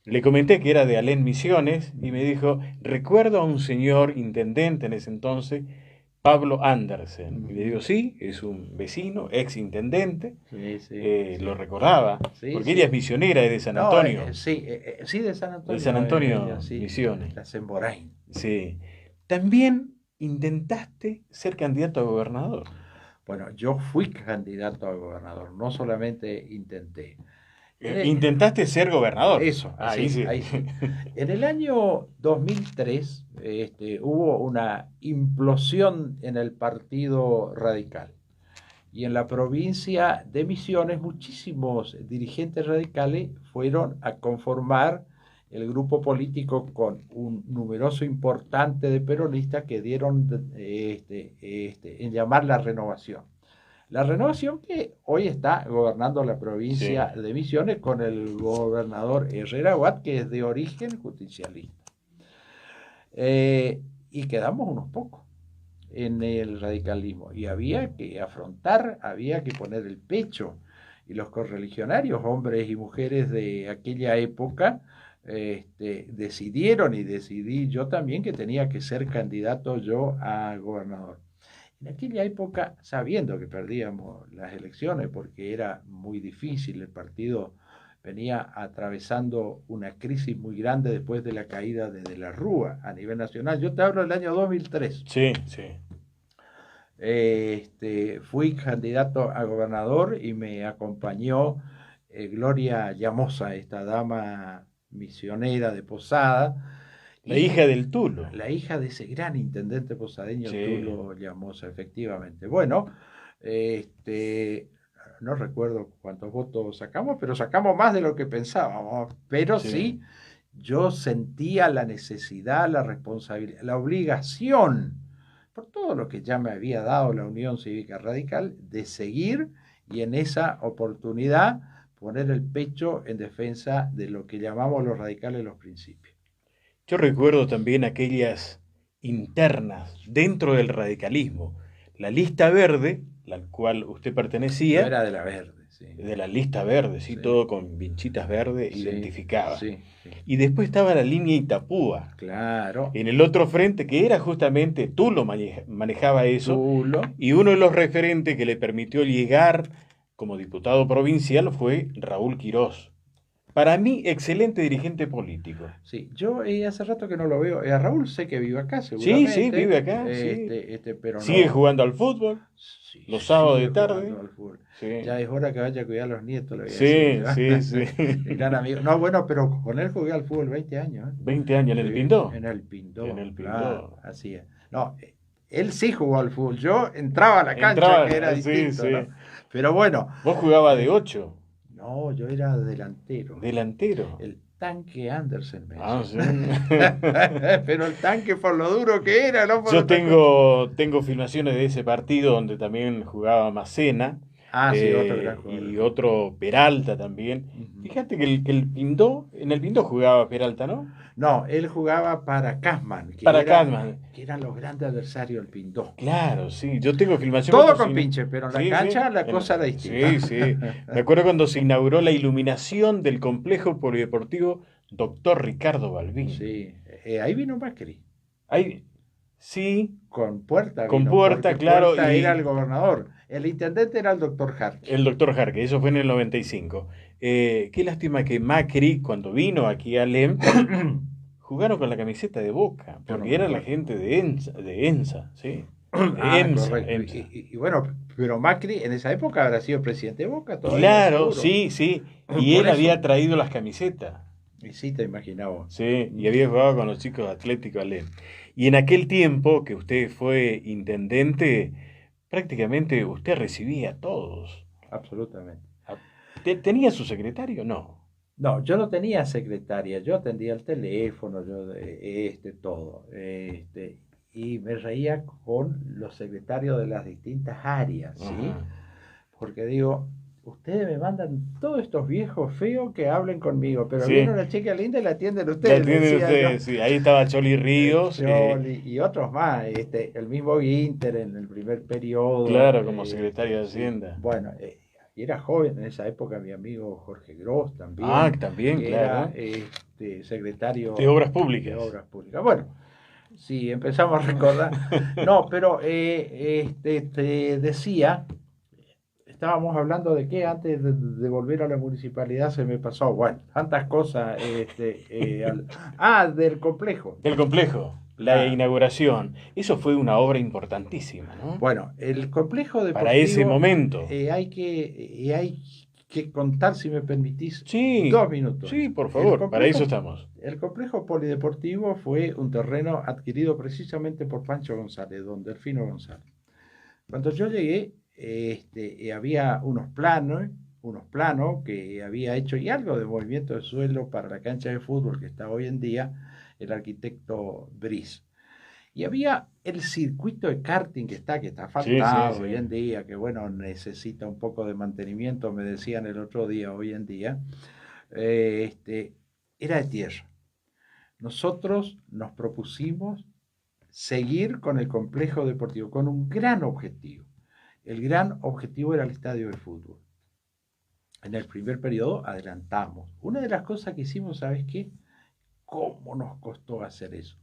Le comenté que era de Alén Misiones y me dijo, recuerdo a un señor intendente en ese entonces, Pablo Andersen. Y le digo, sí, es un vecino, ex intendente. Lo recordaba, porque ella es misionera, es de San Antonio. De San Antonio. De San Antonio, Misiones. La Semborain. Sí. También intentaste ser candidato a gobernador. Bueno, yo fui candidato a gobernador, no solamente intenté. Intentaste ser gobernador. Eso, ahí sí. En el año 2003 hubo una implosión en el Partido Radical. Y en la provincia de Misiones muchísimos dirigentes radicales fueron a conformar el grupo político con un numeroso importante de peronistas que dieron en llamar la Renovación. La Renovación que hoy está gobernando la provincia de Misiones con el gobernador Herrera Watt, que es de origen justicialista. Y quedamos unos pocos en el radicalismo. Y había que afrontar, había que poner el pecho. Y los correligionarios, hombres y mujeres de aquella época, decidieron, y decidí yo también, que tenía que ser candidato yo a gobernador. En aquella época, sabiendo que perdíamos las elecciones, porque era muy difícil, el partido venía atravesando una crisis muy grande después de la caída de la Rúa a nivel nacional. Yo te hablo del año 2003. Sí. Fui candidato a gobernador y me acompañó Gloria Llamosa, esta dama misionera de Posada. La hija del Tulo. La hija de ese gran intendente posadeño, Tulo Llamosa, efectivamente. Bueno, no recuerdo cuántos votos sacamos, pero sacamos más de lo que pensábamos. Pero sí, yo sentía la necesidad, la responsabilidad, la obligación, por todo lo que ya me había dado la Unión Cívica Radical, de seguir y en esa oportunidad poner el pecho en defensa de lo que llamamos los radicales los principios. Yo recuerdo también aquellas internas dentro del radicalismo. La lista verde, la cual usted pertenecía. Yo era de la verde, sí. De la lista verde, sí, todo con vinchitas verdes identificadas. Sí. Y después estaba la línea Itapúa. Claro. En el otro frente, que era justamente, Tulo manejaba eso. Tulo. Y uno de los referentes que le permitió llegar como diputado provincial fue Raúl Quirós. Para mí, excelente dirigente político. Sí, yo hace rato que no lo veo. Raúl sé que vive acá, Sí, seguramente. sí, vive acá. Sí. Pero Sigue no. jugando al fútbol Sí, los sábados sigue de tarde. jugando al fútbol. Sí, Ya es hora que vaya a cuidar a los nietos, le voy a sí, decir. sí, sí. El gran amigo. No, bueno, pero con él jugué al fútbol 20 años. 20 años en el Sí, Pindó. en el Pindó. En el Claro, Pindó. así es. No, él sí jugó al fútbol. Yo entraba a la cancha, Entraba, que era sí, distinto, sí. ¿no? Pero bueno. Vos jugabas de 8, No, yo era delantero. delantero. El tanque Andersen me Ah, decían. sí. Pero el tanque por lo duro que era, no por Yo otra cosa. tengo filmaciones de ese partido donde también jugaba Macena Ah, sí, otro gran jugador de y fútbol. otro Peralta también. Ujú. Fíjate que el Pindó, en el Pindó jugaba Peralta, ¿no? No, él jugaba para Casman, Para Cadman. que eran los grandes adversarios del Pindó. Claro, sí, yo tengo filmación Todo cuando con pinche, pero en la Sí, cancha sí, la cosa era distinta. sí, sí. Me acuerdo cuando se inauguró la iluminación del complejo polideportivo Doctor Ricardo Balbín. Sí, ahí vino Macri. Ahí, sí, Con Puerta con vino, Puerta, porque claro, Puerta y era el gobernador. El intendente era el doctor Jarque. el doctor Jarque, eso fue en el 95. Qué lástima que Macri, cuando vino aquí a LEM, jugaron con la camiseta de Boca, Yo no porque me era la acuerdo. gente de ENSA, ¿sí? De Ah, EMSA, correcto. EMSA. Y bueno, pero Macri en esa época habrá sido presidente de Boca todavía, Claro, seguro. sí, sí. Y Por él había eso. traído las camisetas. Y sí, te imaginaba. Sí, y había jugado con los chicos de Atlético Alem. Y en aquel tiempo que usted fue intendente, prácticamente usted recibía a todos. Absolutamente. ¿Tenía su secretario? No. No, yo no tenía secretaria, yo atendía el teléfono, todo. Y me reía con los secretarios de las distintas áreas, ¿sí? Ajá. Porque digo, ustedes me mandan todos estos viejos feos que hablen conmigo, pero viene Sí, una chica linda y la atienden la ustedes, le atienden decía yo. ustedes, sí. Ahí estaba Choli Ríos, Choli y otros más, el mismo Guinter en el primer periodo. claro, como secretario de Sí, Hacienda. bueno, y era joven en esa época mi amigo Jorge Gross Ah, también, también, que era claro. secretario De Obras de Públicas. Obras Públicas. Bueno, sí, empezamos a recordar. No, pero te decía, estábamos hablando de qué antes de volver a la municipalidad se me pasó. Bueno, tantas cosas. Del complejo. Del complejo, la Claro. inauguración. Eso fue una obra importantísima, ¿no? Bueno, el complejo Para ese deportivo momento. hay que contar, si me permitís, Sí, 2 minutos. sí, por El favor, para eso complejo, estamos. el complejo polideportivo fue un terreno adquirido precisamente por Pancho González, don Delfino González. Cuando yo llegué, había unos planos que había hecho y algo de movimiento de suelo para la cancha de fútbol que está hoy en día el arquitecto Briz. Y había el circuito de karting que está Sí, asfaltado sí, hoy sí. en día, que bueno, necesita un poco de mantenimiento, me decían el otro día, hoy en día, era de tierra. Nosotros nos propusimos seguir con el complejo deportivo, con un gran objetivo. El gran objetivo era el estadio de fútbol. En el primer periodo adelantamos. Una de las cosas que hicimos, ¿sabes qué? ¿Cómo nos costó hacer eso?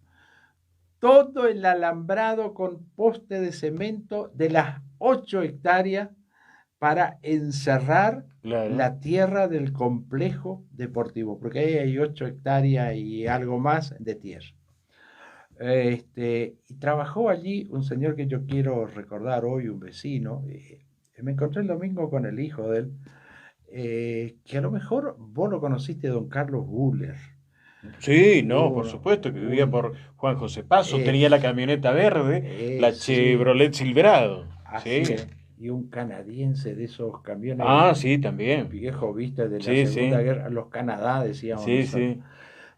Todo el alambrado con poste de cemento de las 8 hectáreas para encerrar Claro. la tierra del complejo deportivo, porque ahí hay 8 hectáreas y algo más de tierra. Y trabajó allí un señor que yo quiero recordar hoy, un vecino. Me encontré el domingo con el hijo de él, que a lo mejor vos lo conociste, don Carlos Guller. Sí, no, por Uno, supuesto, que vivía un, por Juan José Paso, tenía la es, camioneta verde, la sí, Chevrolet Silverado. así Sí. es. Y un canadiense de esos camiones Ah, sí, también. viejos, viste, de la Sí, Segunda sí. Guerra, los Canadá, decíamos Sí, nosotros. sí.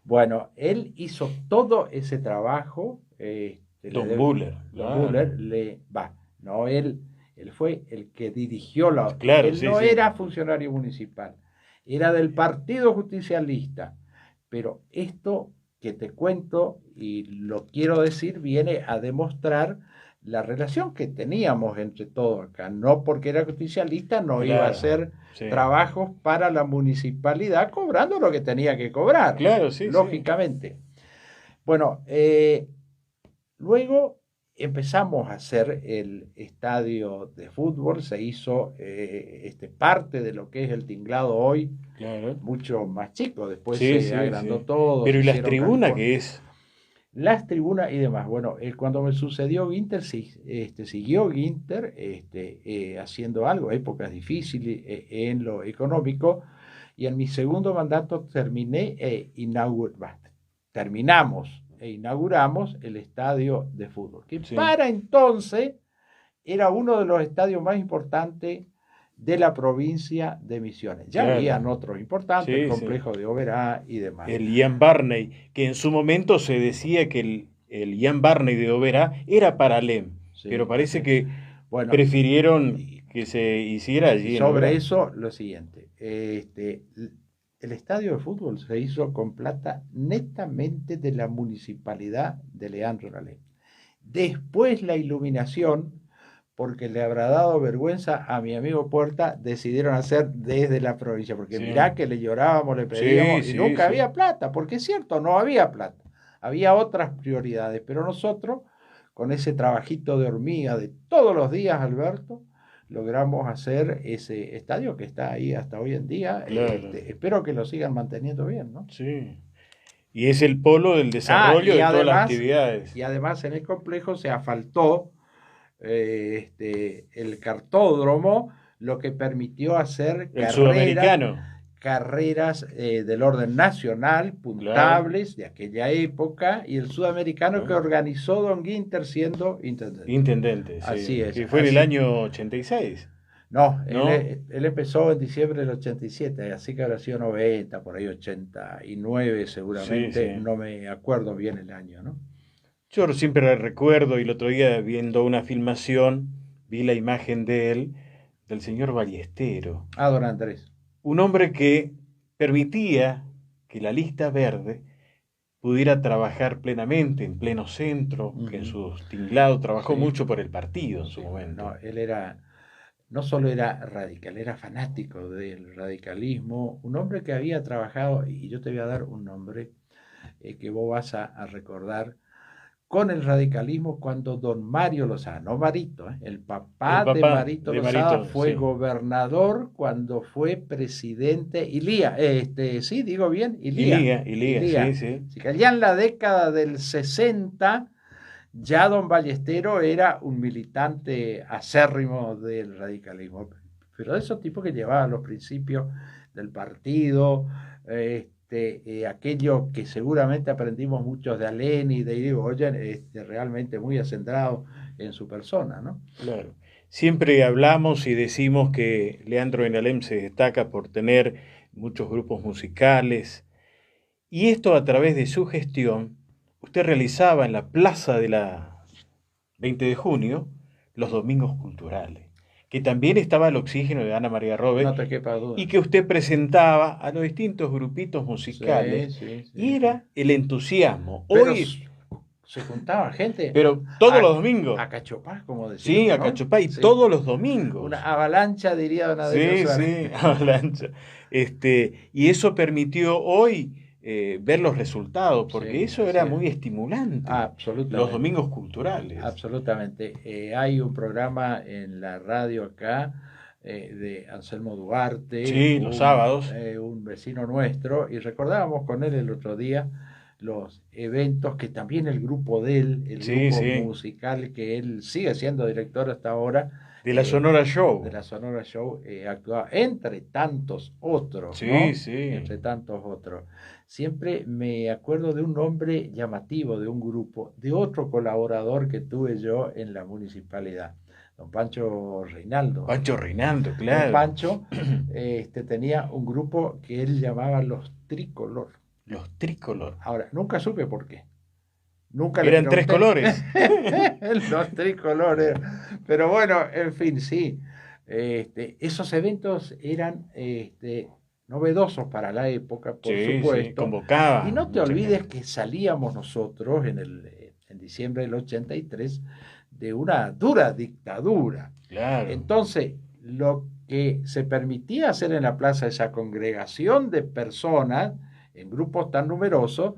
Bueno, él hizo todo ese trabajo. Don Buller, Don claro. Buller no, él fue el que dirigió Claro, él sí, no sí. era funcionario municipal, era del Partido Justicialista, pero esto que te cuento y lo quiero decir viene a demostrar la relación que teníamos entre todos acá. No porque era justicialista no iba a Claro, hacer sí. trabajos para la municipalidad cobrando lo que tenía que cobrar, Claro, sí, sí. lógicamente. Bueno, luego empezamos a hacer el estadio de fútbol, se hizo parte de lo que es el tinglado hoy, Claro. mucho más chico, después Sí, se agrandó sí. todo. Pero se ¿y las hicieron tribunas calefón- qué es? Las tribunas y demás. Bueno, cuando me sucedió Ginter, siguió Ginter haciendo algo, épocas difíciles en lo económico, y en mi segundo mandato terminamos e inauguramos el estadio de fútbol, que Sí, para entonces era uno de los estadios más importantes de la provincia de Misiones. Ya claro. habían otros importantes, el Sí, sí. complejo de Oberá y demás. El Ian Barney, que en su momento se decía que el Ian Barney de Oberá era para Alem, pero Sí, parece sí. que Bueno, prefirieron y, que se hiciera y allí en sobre Oberá. eso lo siguiente, el estadio de fútbol se hizo con plata netamente de la municipalidad de Leandro Alem. Después la iluminación, porque le habrá dado vergüenza a mi amigo Puerta, decidieron hacer desde la provincia, porque Sí, mirá que le llorábamos, le sí, pedíamos y sí, nunca sí. había plata, porque es cierto, no había plata, había otras prioridades, pero nosotros, con ese trabajito de hormiga de todos los días, Alberto, logramos hacer ese estadio que está ahí hasta hoy en día. Claro, Espero que lo sigan manteniendo bien, ¿no? sí. Y es el polo del Ah, desarrollo de todas las actividades. y además en el complejo se asfaltó el cartódromo, lo que permitió hacer El sudamericano, carreras del orden nacional, claro, puntables de aquella época, y el sudamericano que ¿no? organizó Don Guinter siendo intendente. Intendente, Así sí. es, Que fue en el así. año 86, No, ¿no? él empezó en diciembre del 87, así que habrá sido 90, por ahí 89 Sí, seguramente, sí. no me acuerdo bien el año, ¿no? Yo siempre recuerdo, y el otro día viendo una filmación, vi la imagen de él, del señor Ballestero, Ah, don Andrés. un hombre que permitía que la lista verde pudiera trabajar plenamente en pleno centro, que en Ujú. su tinglado trabajó Sí, mucho por el partido en su sí. No, momento. él era, no solo era radical, era fanático del radicalismo, un hombre que había trabajado, y yo te voy a dar un nombre que vos vas a recordar, con el radicalismo cuando don Mario Lozada, no Marito, el El papá de papá Marito de Lozada Marito, fue sí. gobernador cuando fue presidente Ilía, sí, digo bien, Ilía, sí, Ilía. sí. Así que ya en la década del 60 ya don Ballestero era un militante acérrimo del radicalismo, pero de esos tipos que llevaban los principios del partido, aquello que seguramente aprendimos muchos de Alén y de Irigoyen, realmente muy acendrado en su persona, ¿no? Claro. Siempre hablamos y decimos que Leandro Benalem se destaca por tener muchos grupos musicales, y esto a través de su gestión, usted realizaba en la Plaza de la 20 de junio los domingos culturales, que también estaba el oxígeno de Ana María Robe, No te quepa y duda. que usted presentaba a los distintos grupitos Sí, musicales, sí, y sí, sí. era el entusiasmo. Pero Hoy, se juntaba gente pero todos los a domingos, cachopar, como sí, decimos, a ¿no? Cachopay, Sí. todos los Una domingos. avalancha, diría don Adelio Sí, Suárez. sí, avalancha. Y eso permitió hoy ver los resultados, porque Sí, eso así era es. muy estimulante, los Absolutamente. domingos culturales. Absolutamente. Hay un programa en la radio acá de Anselmo Duarte, Sí, los sábados. un vecino nuestro, y recordábamos con él el otro día los eventos que también el grupo de él, el Sí, grupo sí, musical que él sigue siendo director hasta ahora, de la Sonora de Show. la Sonora Show, actuaba entre tantos otros, Sí, ¿no? sí, Entre tantos otros. Siempre me acuerdo de un nombre llamativo de un grupo, de otro colaborador que tuve yo en la municipalidad, don Pancho Reinaldo. Pancho Reinaldo, Don claro. Pancho tenía un grupo que él llamaba Los Tricolor. Los tricolor. Ahora, nunca supe por qué. Nunca le Eran tres pregunté. colores. Los tricolores. Pero bueno, en fin, sí. Esos eventos eran novedosos para la época, por Sí, sí, supuesto. Y convocaba no te mucha olvides gente. que salíamos nosotros en diciembre del 83 de una dura dictadura. Claro. Entonces, lo que se permitía hacer en la plaza, esa congregación de personas en grupos tan numerosos,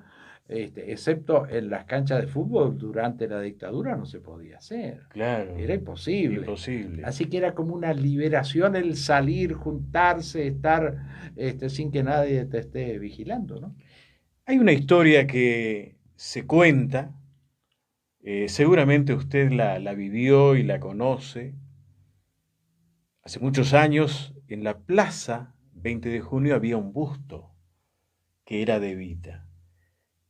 excepto en las canchas de fútbol durante la dictadura no se podía hacer. Claro. Era imposible. Imposible. Así que era como una liberación el salir, juntarse, estar sin que nadie te esté vigilando, ¿no? Hay una historia que se cuenta, seguramente usted la vivió y la conoce. Hace muchos años, en la Plaza 20 de Junio había un busto que era de Evita,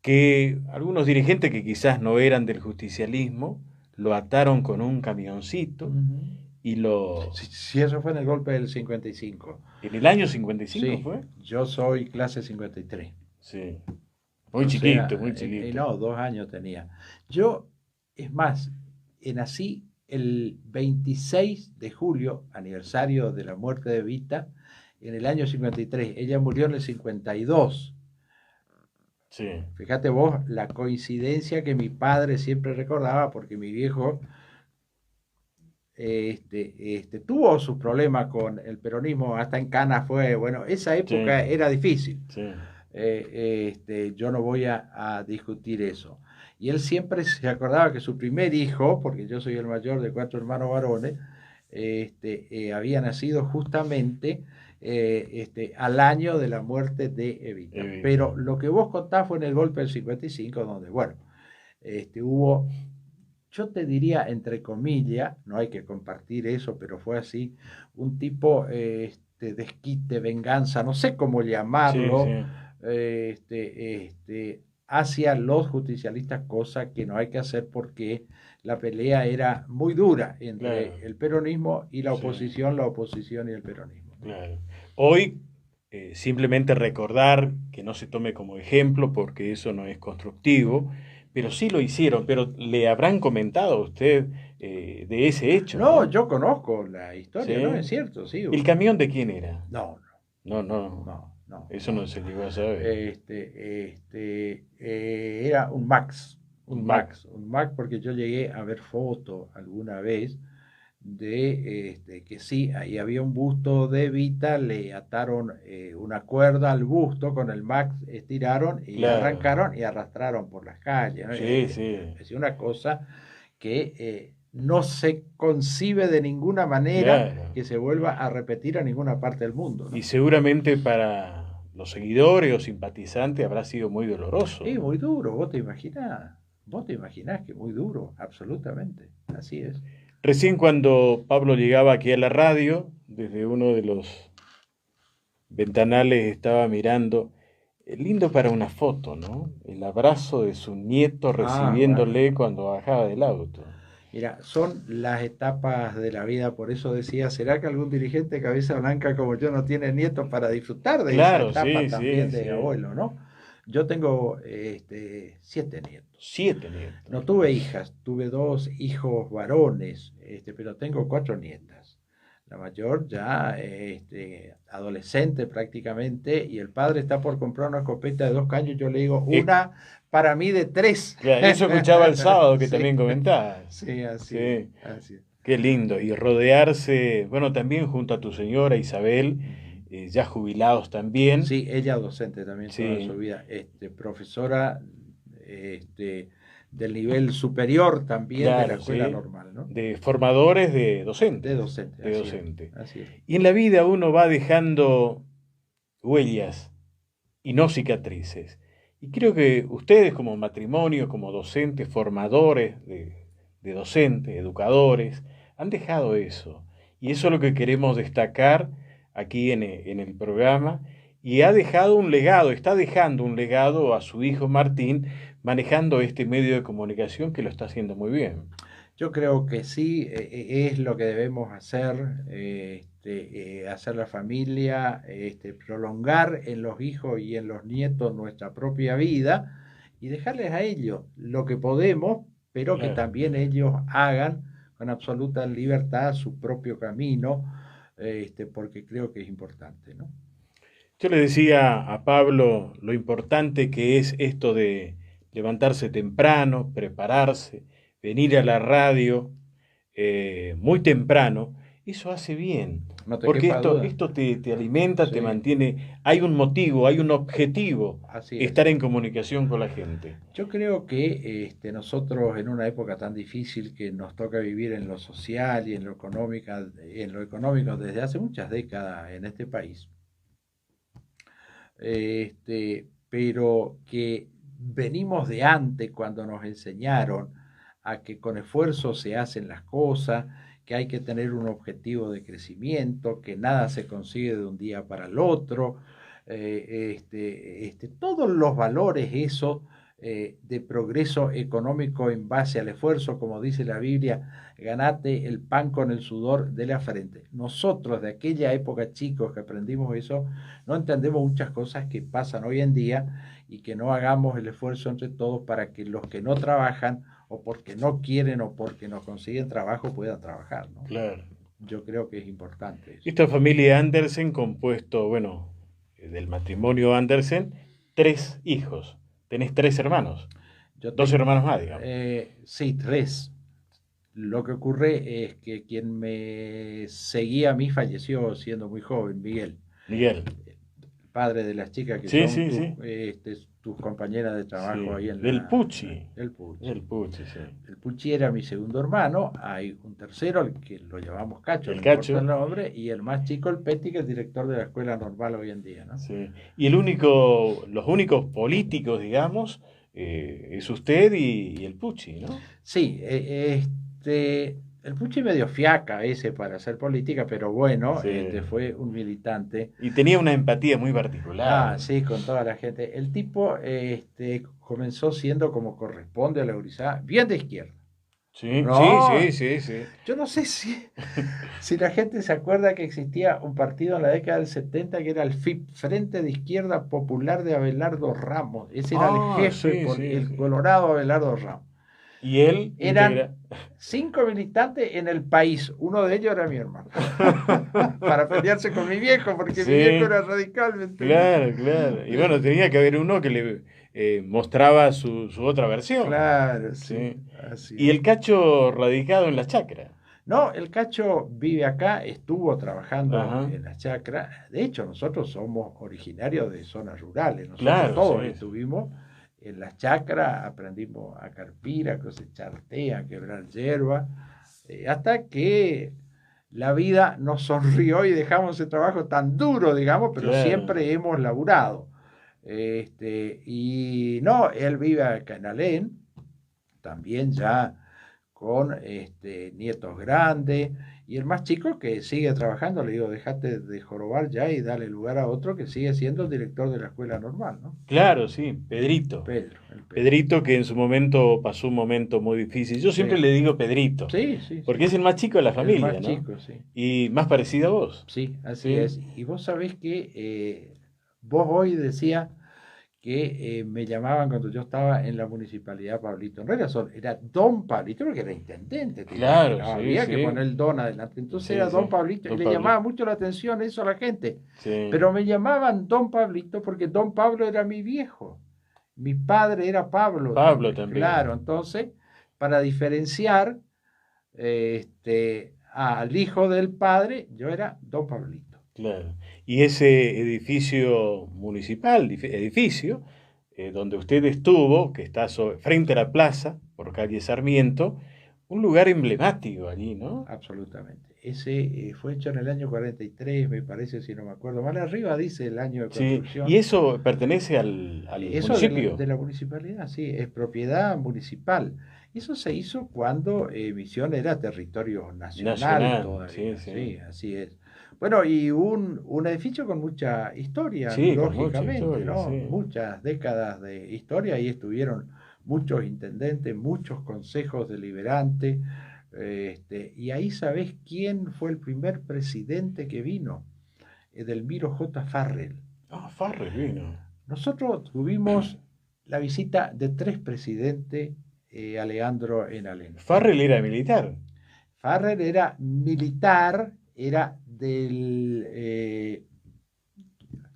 que algunos dirigentes que quizás no eran del justicialismo lo ataron con un camioncito y lo... Sí, eso fue en el golpe del 55. ¿En el año 55 Sí, fue? yo soy clase 53. Sí. Muy O chiquito, sea, muy chiquito. no, 2 años tenía. Yo, es más, nací el 26 de julio, aniversario de la muerte de Evita, en el año 53. Ella murió en el 52. Sí. Fíjate vos la coincidencia que mi padre siempre recordaba, porque mi viejo tuvo sus problemas con el peronismo, hasta en Cana fue, bueno, esa época Sí. era difícil. Sí. Yo no voy a discutir eso. Y él siempre se acordaba que su primer hijo, porque yo soy el mayor de 4 hermanos varones, había nacido justamente al año de la muerte de Evita. Pero lo que vos contás fue en el golpe del 55, donde, bueno, hubo, yo te diría, entre comillas, no hay que compartir eso, pero fue así, un tipo desquite, venganza, no sé cómo llamarlo, hacia los justicialistas, cosa que no hay que hacer porque la pelea era muy dura entre el peronismo y la oposición y el peronismo. Claro. Hoy simplemente recordar que no se tome como ejemplo porque eso no es constructivo, pero sí lo hicieron, pero le habrán comentado a usted de ese hecho. No, yo conozco la historia, ¿no? Es cierto, sí. ¿El camión de quién era? No. Eso no se llegó a saber. Era un Max. Un Max, porque yo llegué a ver fotos alguna vez de que sí, ahí había un busto de Evita, le ataron una cuerda al busto, con el Max estiraron y arrancaron y arrastraron por las calles, ¿no? Es una cosa que no se concibe de ninguna manera que se vuelva a repetir a ninguna parte del mundo, ¿no? Y seguramente para los seguidores o simpatizantes habrá sido muy doloroso. Sí, muy duro, vos te imaginás que muy duro, absolutamente, así es. Recién cuando Pablo llegaba aquí a la radio, desde uno de los ventanales estaba mirando, lindo para una foto, ¿no? El abrazo de su nieto recibiéndole cuando bajaba del auto. Mira, son las etapas de la vida, por eso decía, ¿será que algún dirigente cabeza blanca como yo no tiene nietos para disfrutar de esa etapa también de abuelo, ¿no? Yo tengo 7 nietos. 7 nietos. No tuve hijas, tuve 2 hijos varones, pero tengo 4 nietas. La mayor ya adolescente prácticamente, y el padre está por comprar una escopeta de 2 caños. Yo le digo, una para mí de 3. Claro, eso escuchaba el sábado que también comentaba. Sí, así. Qué lindo. Y rodearse, bueno, también junto a tu señora Isabel, ya jubilados también. Sí, ella docente también toda su vida, profesora del nivel superior también de la escuela normal, ¿no? De formadores de docentes. De docente. Así es. Y en la vida uno va dejando huellas y no cicatrices. Y creo que ustedes como matrimonio, como docentes, formadores de docentes, educadores, han dejado eso. Y eso es lo que queremos destacar aquí en el programa. Y ha dejado un legado, está dejando un legado a su hijo Martín, manejando este medio de comunicación que lo está haciendo muy bien. Yo creo que sí, es lo que debemos hacer, hacer la familia, prolongar en los hijos y en los nietos nuestra propia vida y dejarles a ellos lo que podemos, pero que también ellos hagan con absoluta libertad su propio camino, porque creo que es importante, ¿no? Yo le decía a Pablo lo importante que es esto de levantarse temprano, prepararse, venir a la radio muy temprano eso hace bien, No te porque quepa duda. esto te alimenta, te Sí, mantiene, hay un motivo, hay un objetivo, así es. estar en comunicación con la gente. Yo creo que nosotros en una época tan difícil que nos toca vivir en lo social y en lo económico desde hace muchas décadas en este país, pero que venimos de antes cuando nos enseñaron a que con esfuerzo se hacen las cosas, que hay que tener un objetivo de crecimiento, que nada se consigue de un día para el otro, todos los valores eso de progreso económico en base al esfuerzo, como dice la Biblia, ganate el pan con el sudor de la frente. Nosotros de aquella época, chicos, que aprendimos eso, no entendemos muchas cosas que pasan hoy en día y que no hagamos el esfuerzo entre todos para que los que no trabajan o porque no quieren o porque no consiguen trabajo puedan trabajar, ¿no? Claro. Yo creo que es importante eso. Esta familia Andersen, compuesto, bueno, del matrimonio Andersen, 3 hijos. Tenés 3 hermanos, Yo 2 hermanos más, digamos. sí, 3. Lo que ocurre es que quien me seguía a mí falleció siendo muy joven, Miguel, Miguel. padre de las chicas que Sí, son sí, sí. tus compañeras de trabajo Sí. ahí en Del Pucci. el Pucci. Del Pucci, sí. El Pucci era mi segundo hermano, hay un tercero, al que lo llamamos Cacho, El no Cacho. importa el nombre, y el más chico, el Peti, que es director de la escuela normal hoy en día, ¿no? Sí. Y los únicos políticos, digamos, es usted y el Pucci, ¿no? Sí, el Pucci medio fiaca ese para hacer política, pero bueno, Sí. fue un militante. Y tenía una empatía muy particular. Ah, sí, con toda la gente. El tipo comenzó siendo como corresponde a la Urizá, bien de izquierda. Sí, No, sí, sí, sí, sí. yo no sé si la gente se acuerda que existía un partido en la década del 70 que era el FIP, Frente de Izquierda Popular de Abelardo Ramos. Ese era el jefe, sí, sí, el sí. Colorado Abelardo Ramos. Y él Eran 5 militantes en el país. Uno de ellos era mi hermano. Para pelearse con mi viejo, porque Sí, mi viejo era radical, ¿me entendés? claro, claro. Y bueno, tenía que haber uno que le mostraba su otra versión. Claro, Sí. sí, así Y es. el Cacho radicado en la chacra. No, el Cacho vive acá, estuvo trabajando Ajá. en la chacra. De hecho, nosotros somos originarios de zonas rurales. Nosotros Claro, todos sí. estuvimos en la chacra, aprendimos a carpir, a cosechar té, a quebrar hierba, hasta que la vida nos sonrió y dejamos ese trabajo tan duro, digamos, pero Claro. siempre hemos laburado. Y no, él vive acá en Alén, también ya con nietos grandes, y el más chico que sigue trabajando, le digo, déjate de jorobar ya y dale lugar a otro que sigue siendo el director de la escuela normal, ¿no? Claro, sí, Pedrito. Pedro, el Pedro. Pedrito que en su momento pasó un momento muy difícil. Yo siempre Sí. le digo Pedrito, Sí, sí, porque sí. es el más chico de la El familia, más ¿no? chico, sí. Y más parecido a vos. Sí, así Sí. es. Y vos sabés que vos hoy decías que me llamaban cuando yo estaba en la municipalidad Pablito. No era solo, era Don Pablito, porque era intendente. Claro, No sí, había que sí. poner el don adelante. Entonces Sí, era sí. Don Pablito. Don Y le Pablito. llamaba mucho la atención eso a la gente. Sí. Pero me llamaban Don Pablito porque Don Pablo era mi viejo. Mi padre era Pablo. Pablo también. Claro, entonces, para diferenciar al hijo del padre, yo era Don Pablito. Claro. Y ese edificio municipal, edificio, donde usted estuvo, que está frente a la plaza, por calle Sarmiento, un lugar emblemático allí, ¿no? Absolutamente. Ese fue hecho en el año 43, me parece, si no me acuerdo mal. Arriba dice el año de Sí. construcción. ¿Y eso pertenece al Eso municipio? de la municipalidad, sí, es propiedad municipal. Eso se hizo cuando Misión era territorio nacional todavía. Sí, sí. Sí, así es. Bueno, y un edificio con mucha historia, Sí, con mucha lógicamente, historia, ¿no? sí. Muchas décadas de historia, ahí estuvieron muchos intendentes, muchos consejos deliberantes, y ahí sabés quién fue el primer presidente que vino, Edelmiro J. Farrell. Ah, Farrell vino. Nosotros tuvimos la visita de 3 presidentes a Leandro en Alén. Farrell era militar. Farrell era militar, era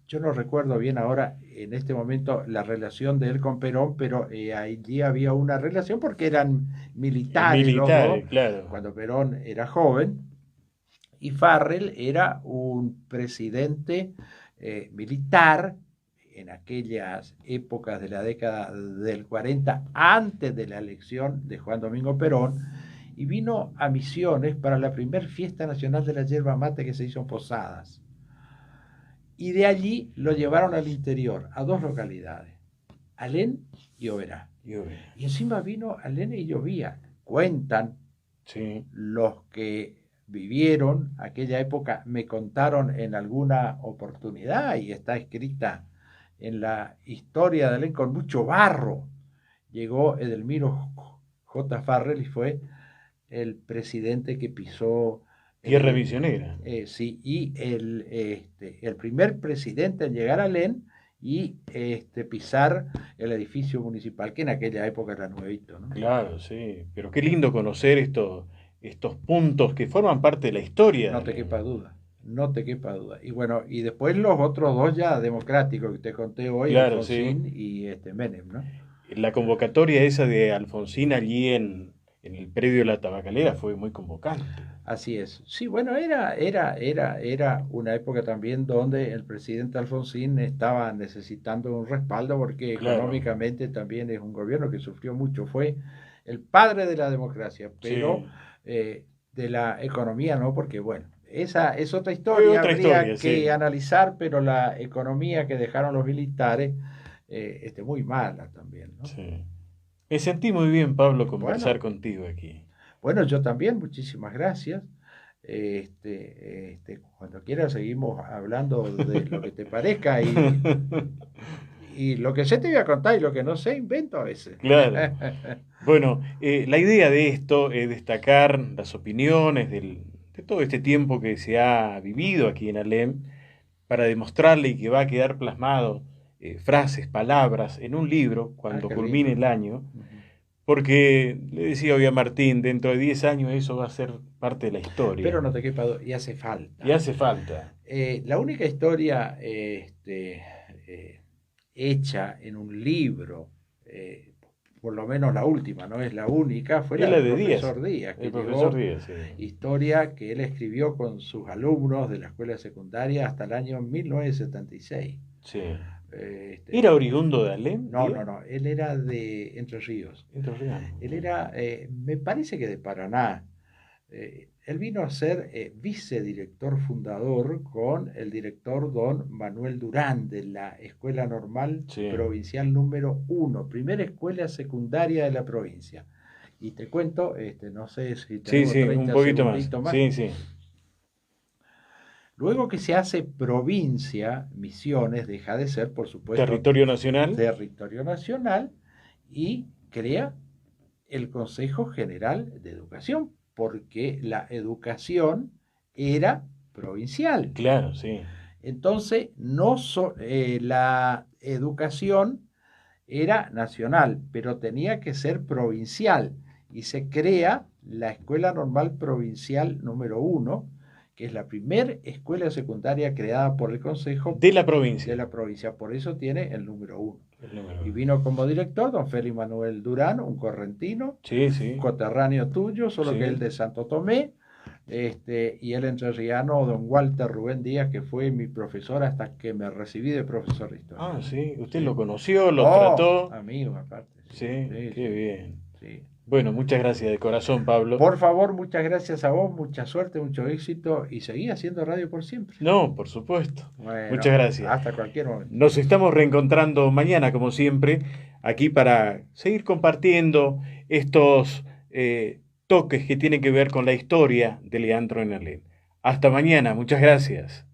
yo no recuerdo bien ahora en este momento la relación de él con Perón, pero allí había una relación porque eran militares los dos, Militares, claro. cuando Perón era joven, y Farrell era un presidente militar en aquellas épocas de la década del 40, antes de la elección de Juan Domingo Perón, y vino a Misiones para la primer fiesta nacional de la yerba mate que se hizo en Posadas. Y de allí lo llevaron al interior, a dos localidades, Alén y Oberá. Y encima vino Alén y llovía. Cuentan los que vivieron aquella época, me contaron en alguna oportunidad, y está escrita en la historia de Alén con mucho barro. Llegó Edelmiro J. Farrell y fue el presidente que pisó tierra misionera. Sí, y el primer presidente en llegar a Alén y pisar el edificio municipal, que en aquella época era nuevito, ¿no? Claro, sí, pero qué lindo conocer estos puntos que forman parte de la historia. No te quepa duda, no te quepa duda. Y bueno, y después los otros dos ya democráticos que te conté hoy, claro, Alfonsín y Menem, ¿no? La convocatoria esa de Alfonsín allí en el predio de la Tabacalera fue muy convocante. Así es. Sí, bueno, era una época también donde el presidente Alfonsín estaba necesitando un respaldo porque económicamente también es un gobierno que sufrió mucho. Fue el padre de la democracia, pero de la economía no, porque bueno, esa es otra historia, habría que analizar, pero la economía que dejaron los militares muy mala también, ¿no? Sí. Me sentí muy bien, Pablo, conversar contigo aquí. Bueno, yo también, muchísimas gracias. Cuando quieras seguimos hablando de lo que te parezca y lo que sé te voy a contar y lo que no sé invento a veces. Claro. Bueno, la idea de esto es destacar las opiniones de todo este tiempo que se ha vivido aquí en Alén para demostrarle que va a quedar plasmado frases, palabras en un libro cuando culmine el año. Porque le decía hoy a Martín, dentro de 10 años eso va a ser parte de la historia. Pero no te quepa duda, y hace falta. Y hace falta. La única historia hecha en un libro, por lo menos la última, no es la única, fue la del profesor Díaz. El profesor Díaz, sí. Historia que él escribió con sus alumnos de la escuela secundaria hasta el año 1976. Sí. ¿Era oriundo de Alén? No, él era de Entre Ríos. Él era, me parece que de Paraná. Él vino a ser vicedirector fundador con el director don Manuel Durán de la Escuela Normal Provincial número 1, primera escuela secundaria de la provincia. Y te cuento, no sé si tenemos 30 un poquito más. Sí. Luego que se hace provincia, Misiones deja de ser, por supuesto, territorio nacional y crea el Consejo General de Educación, porque la educación era provincial. Claro, sí. Entonces, la educación era nacional, pero tenía que ser provincial, y se crea la Escuela Normal Provincial número 1, que es la primera escuela secundaria creada por el Consejo de la provincia. Por eso tiene el número 1. Y vino como director don Félix Manuel Durán, un correntino, coterráneo tuyo, solo que él de Santo Tomé, y el entrerriano don Walter Rubén Díaz, que fue mi profesor hasta que me recibí de profesor de historia. Ah, sí, usted lo conoció, lo trató. Amigo, aparte. Sí, qué bien. Sí. Bueno, muchas gracias de corazón, Pablo. Por favor, muchas gracias a vos, mucha suerte, mucho éxito y seguí haciendo radio por siempre. No, por supuesto. Bueno, muchas gracias. Hasta cualquier momento. Nos estamos reencontrando mañana, como siempre, aquí para seguir compartiendo estos toques que tienen que ver con la historia de Leandro en Alén. Hasta mañana, muchas gracias.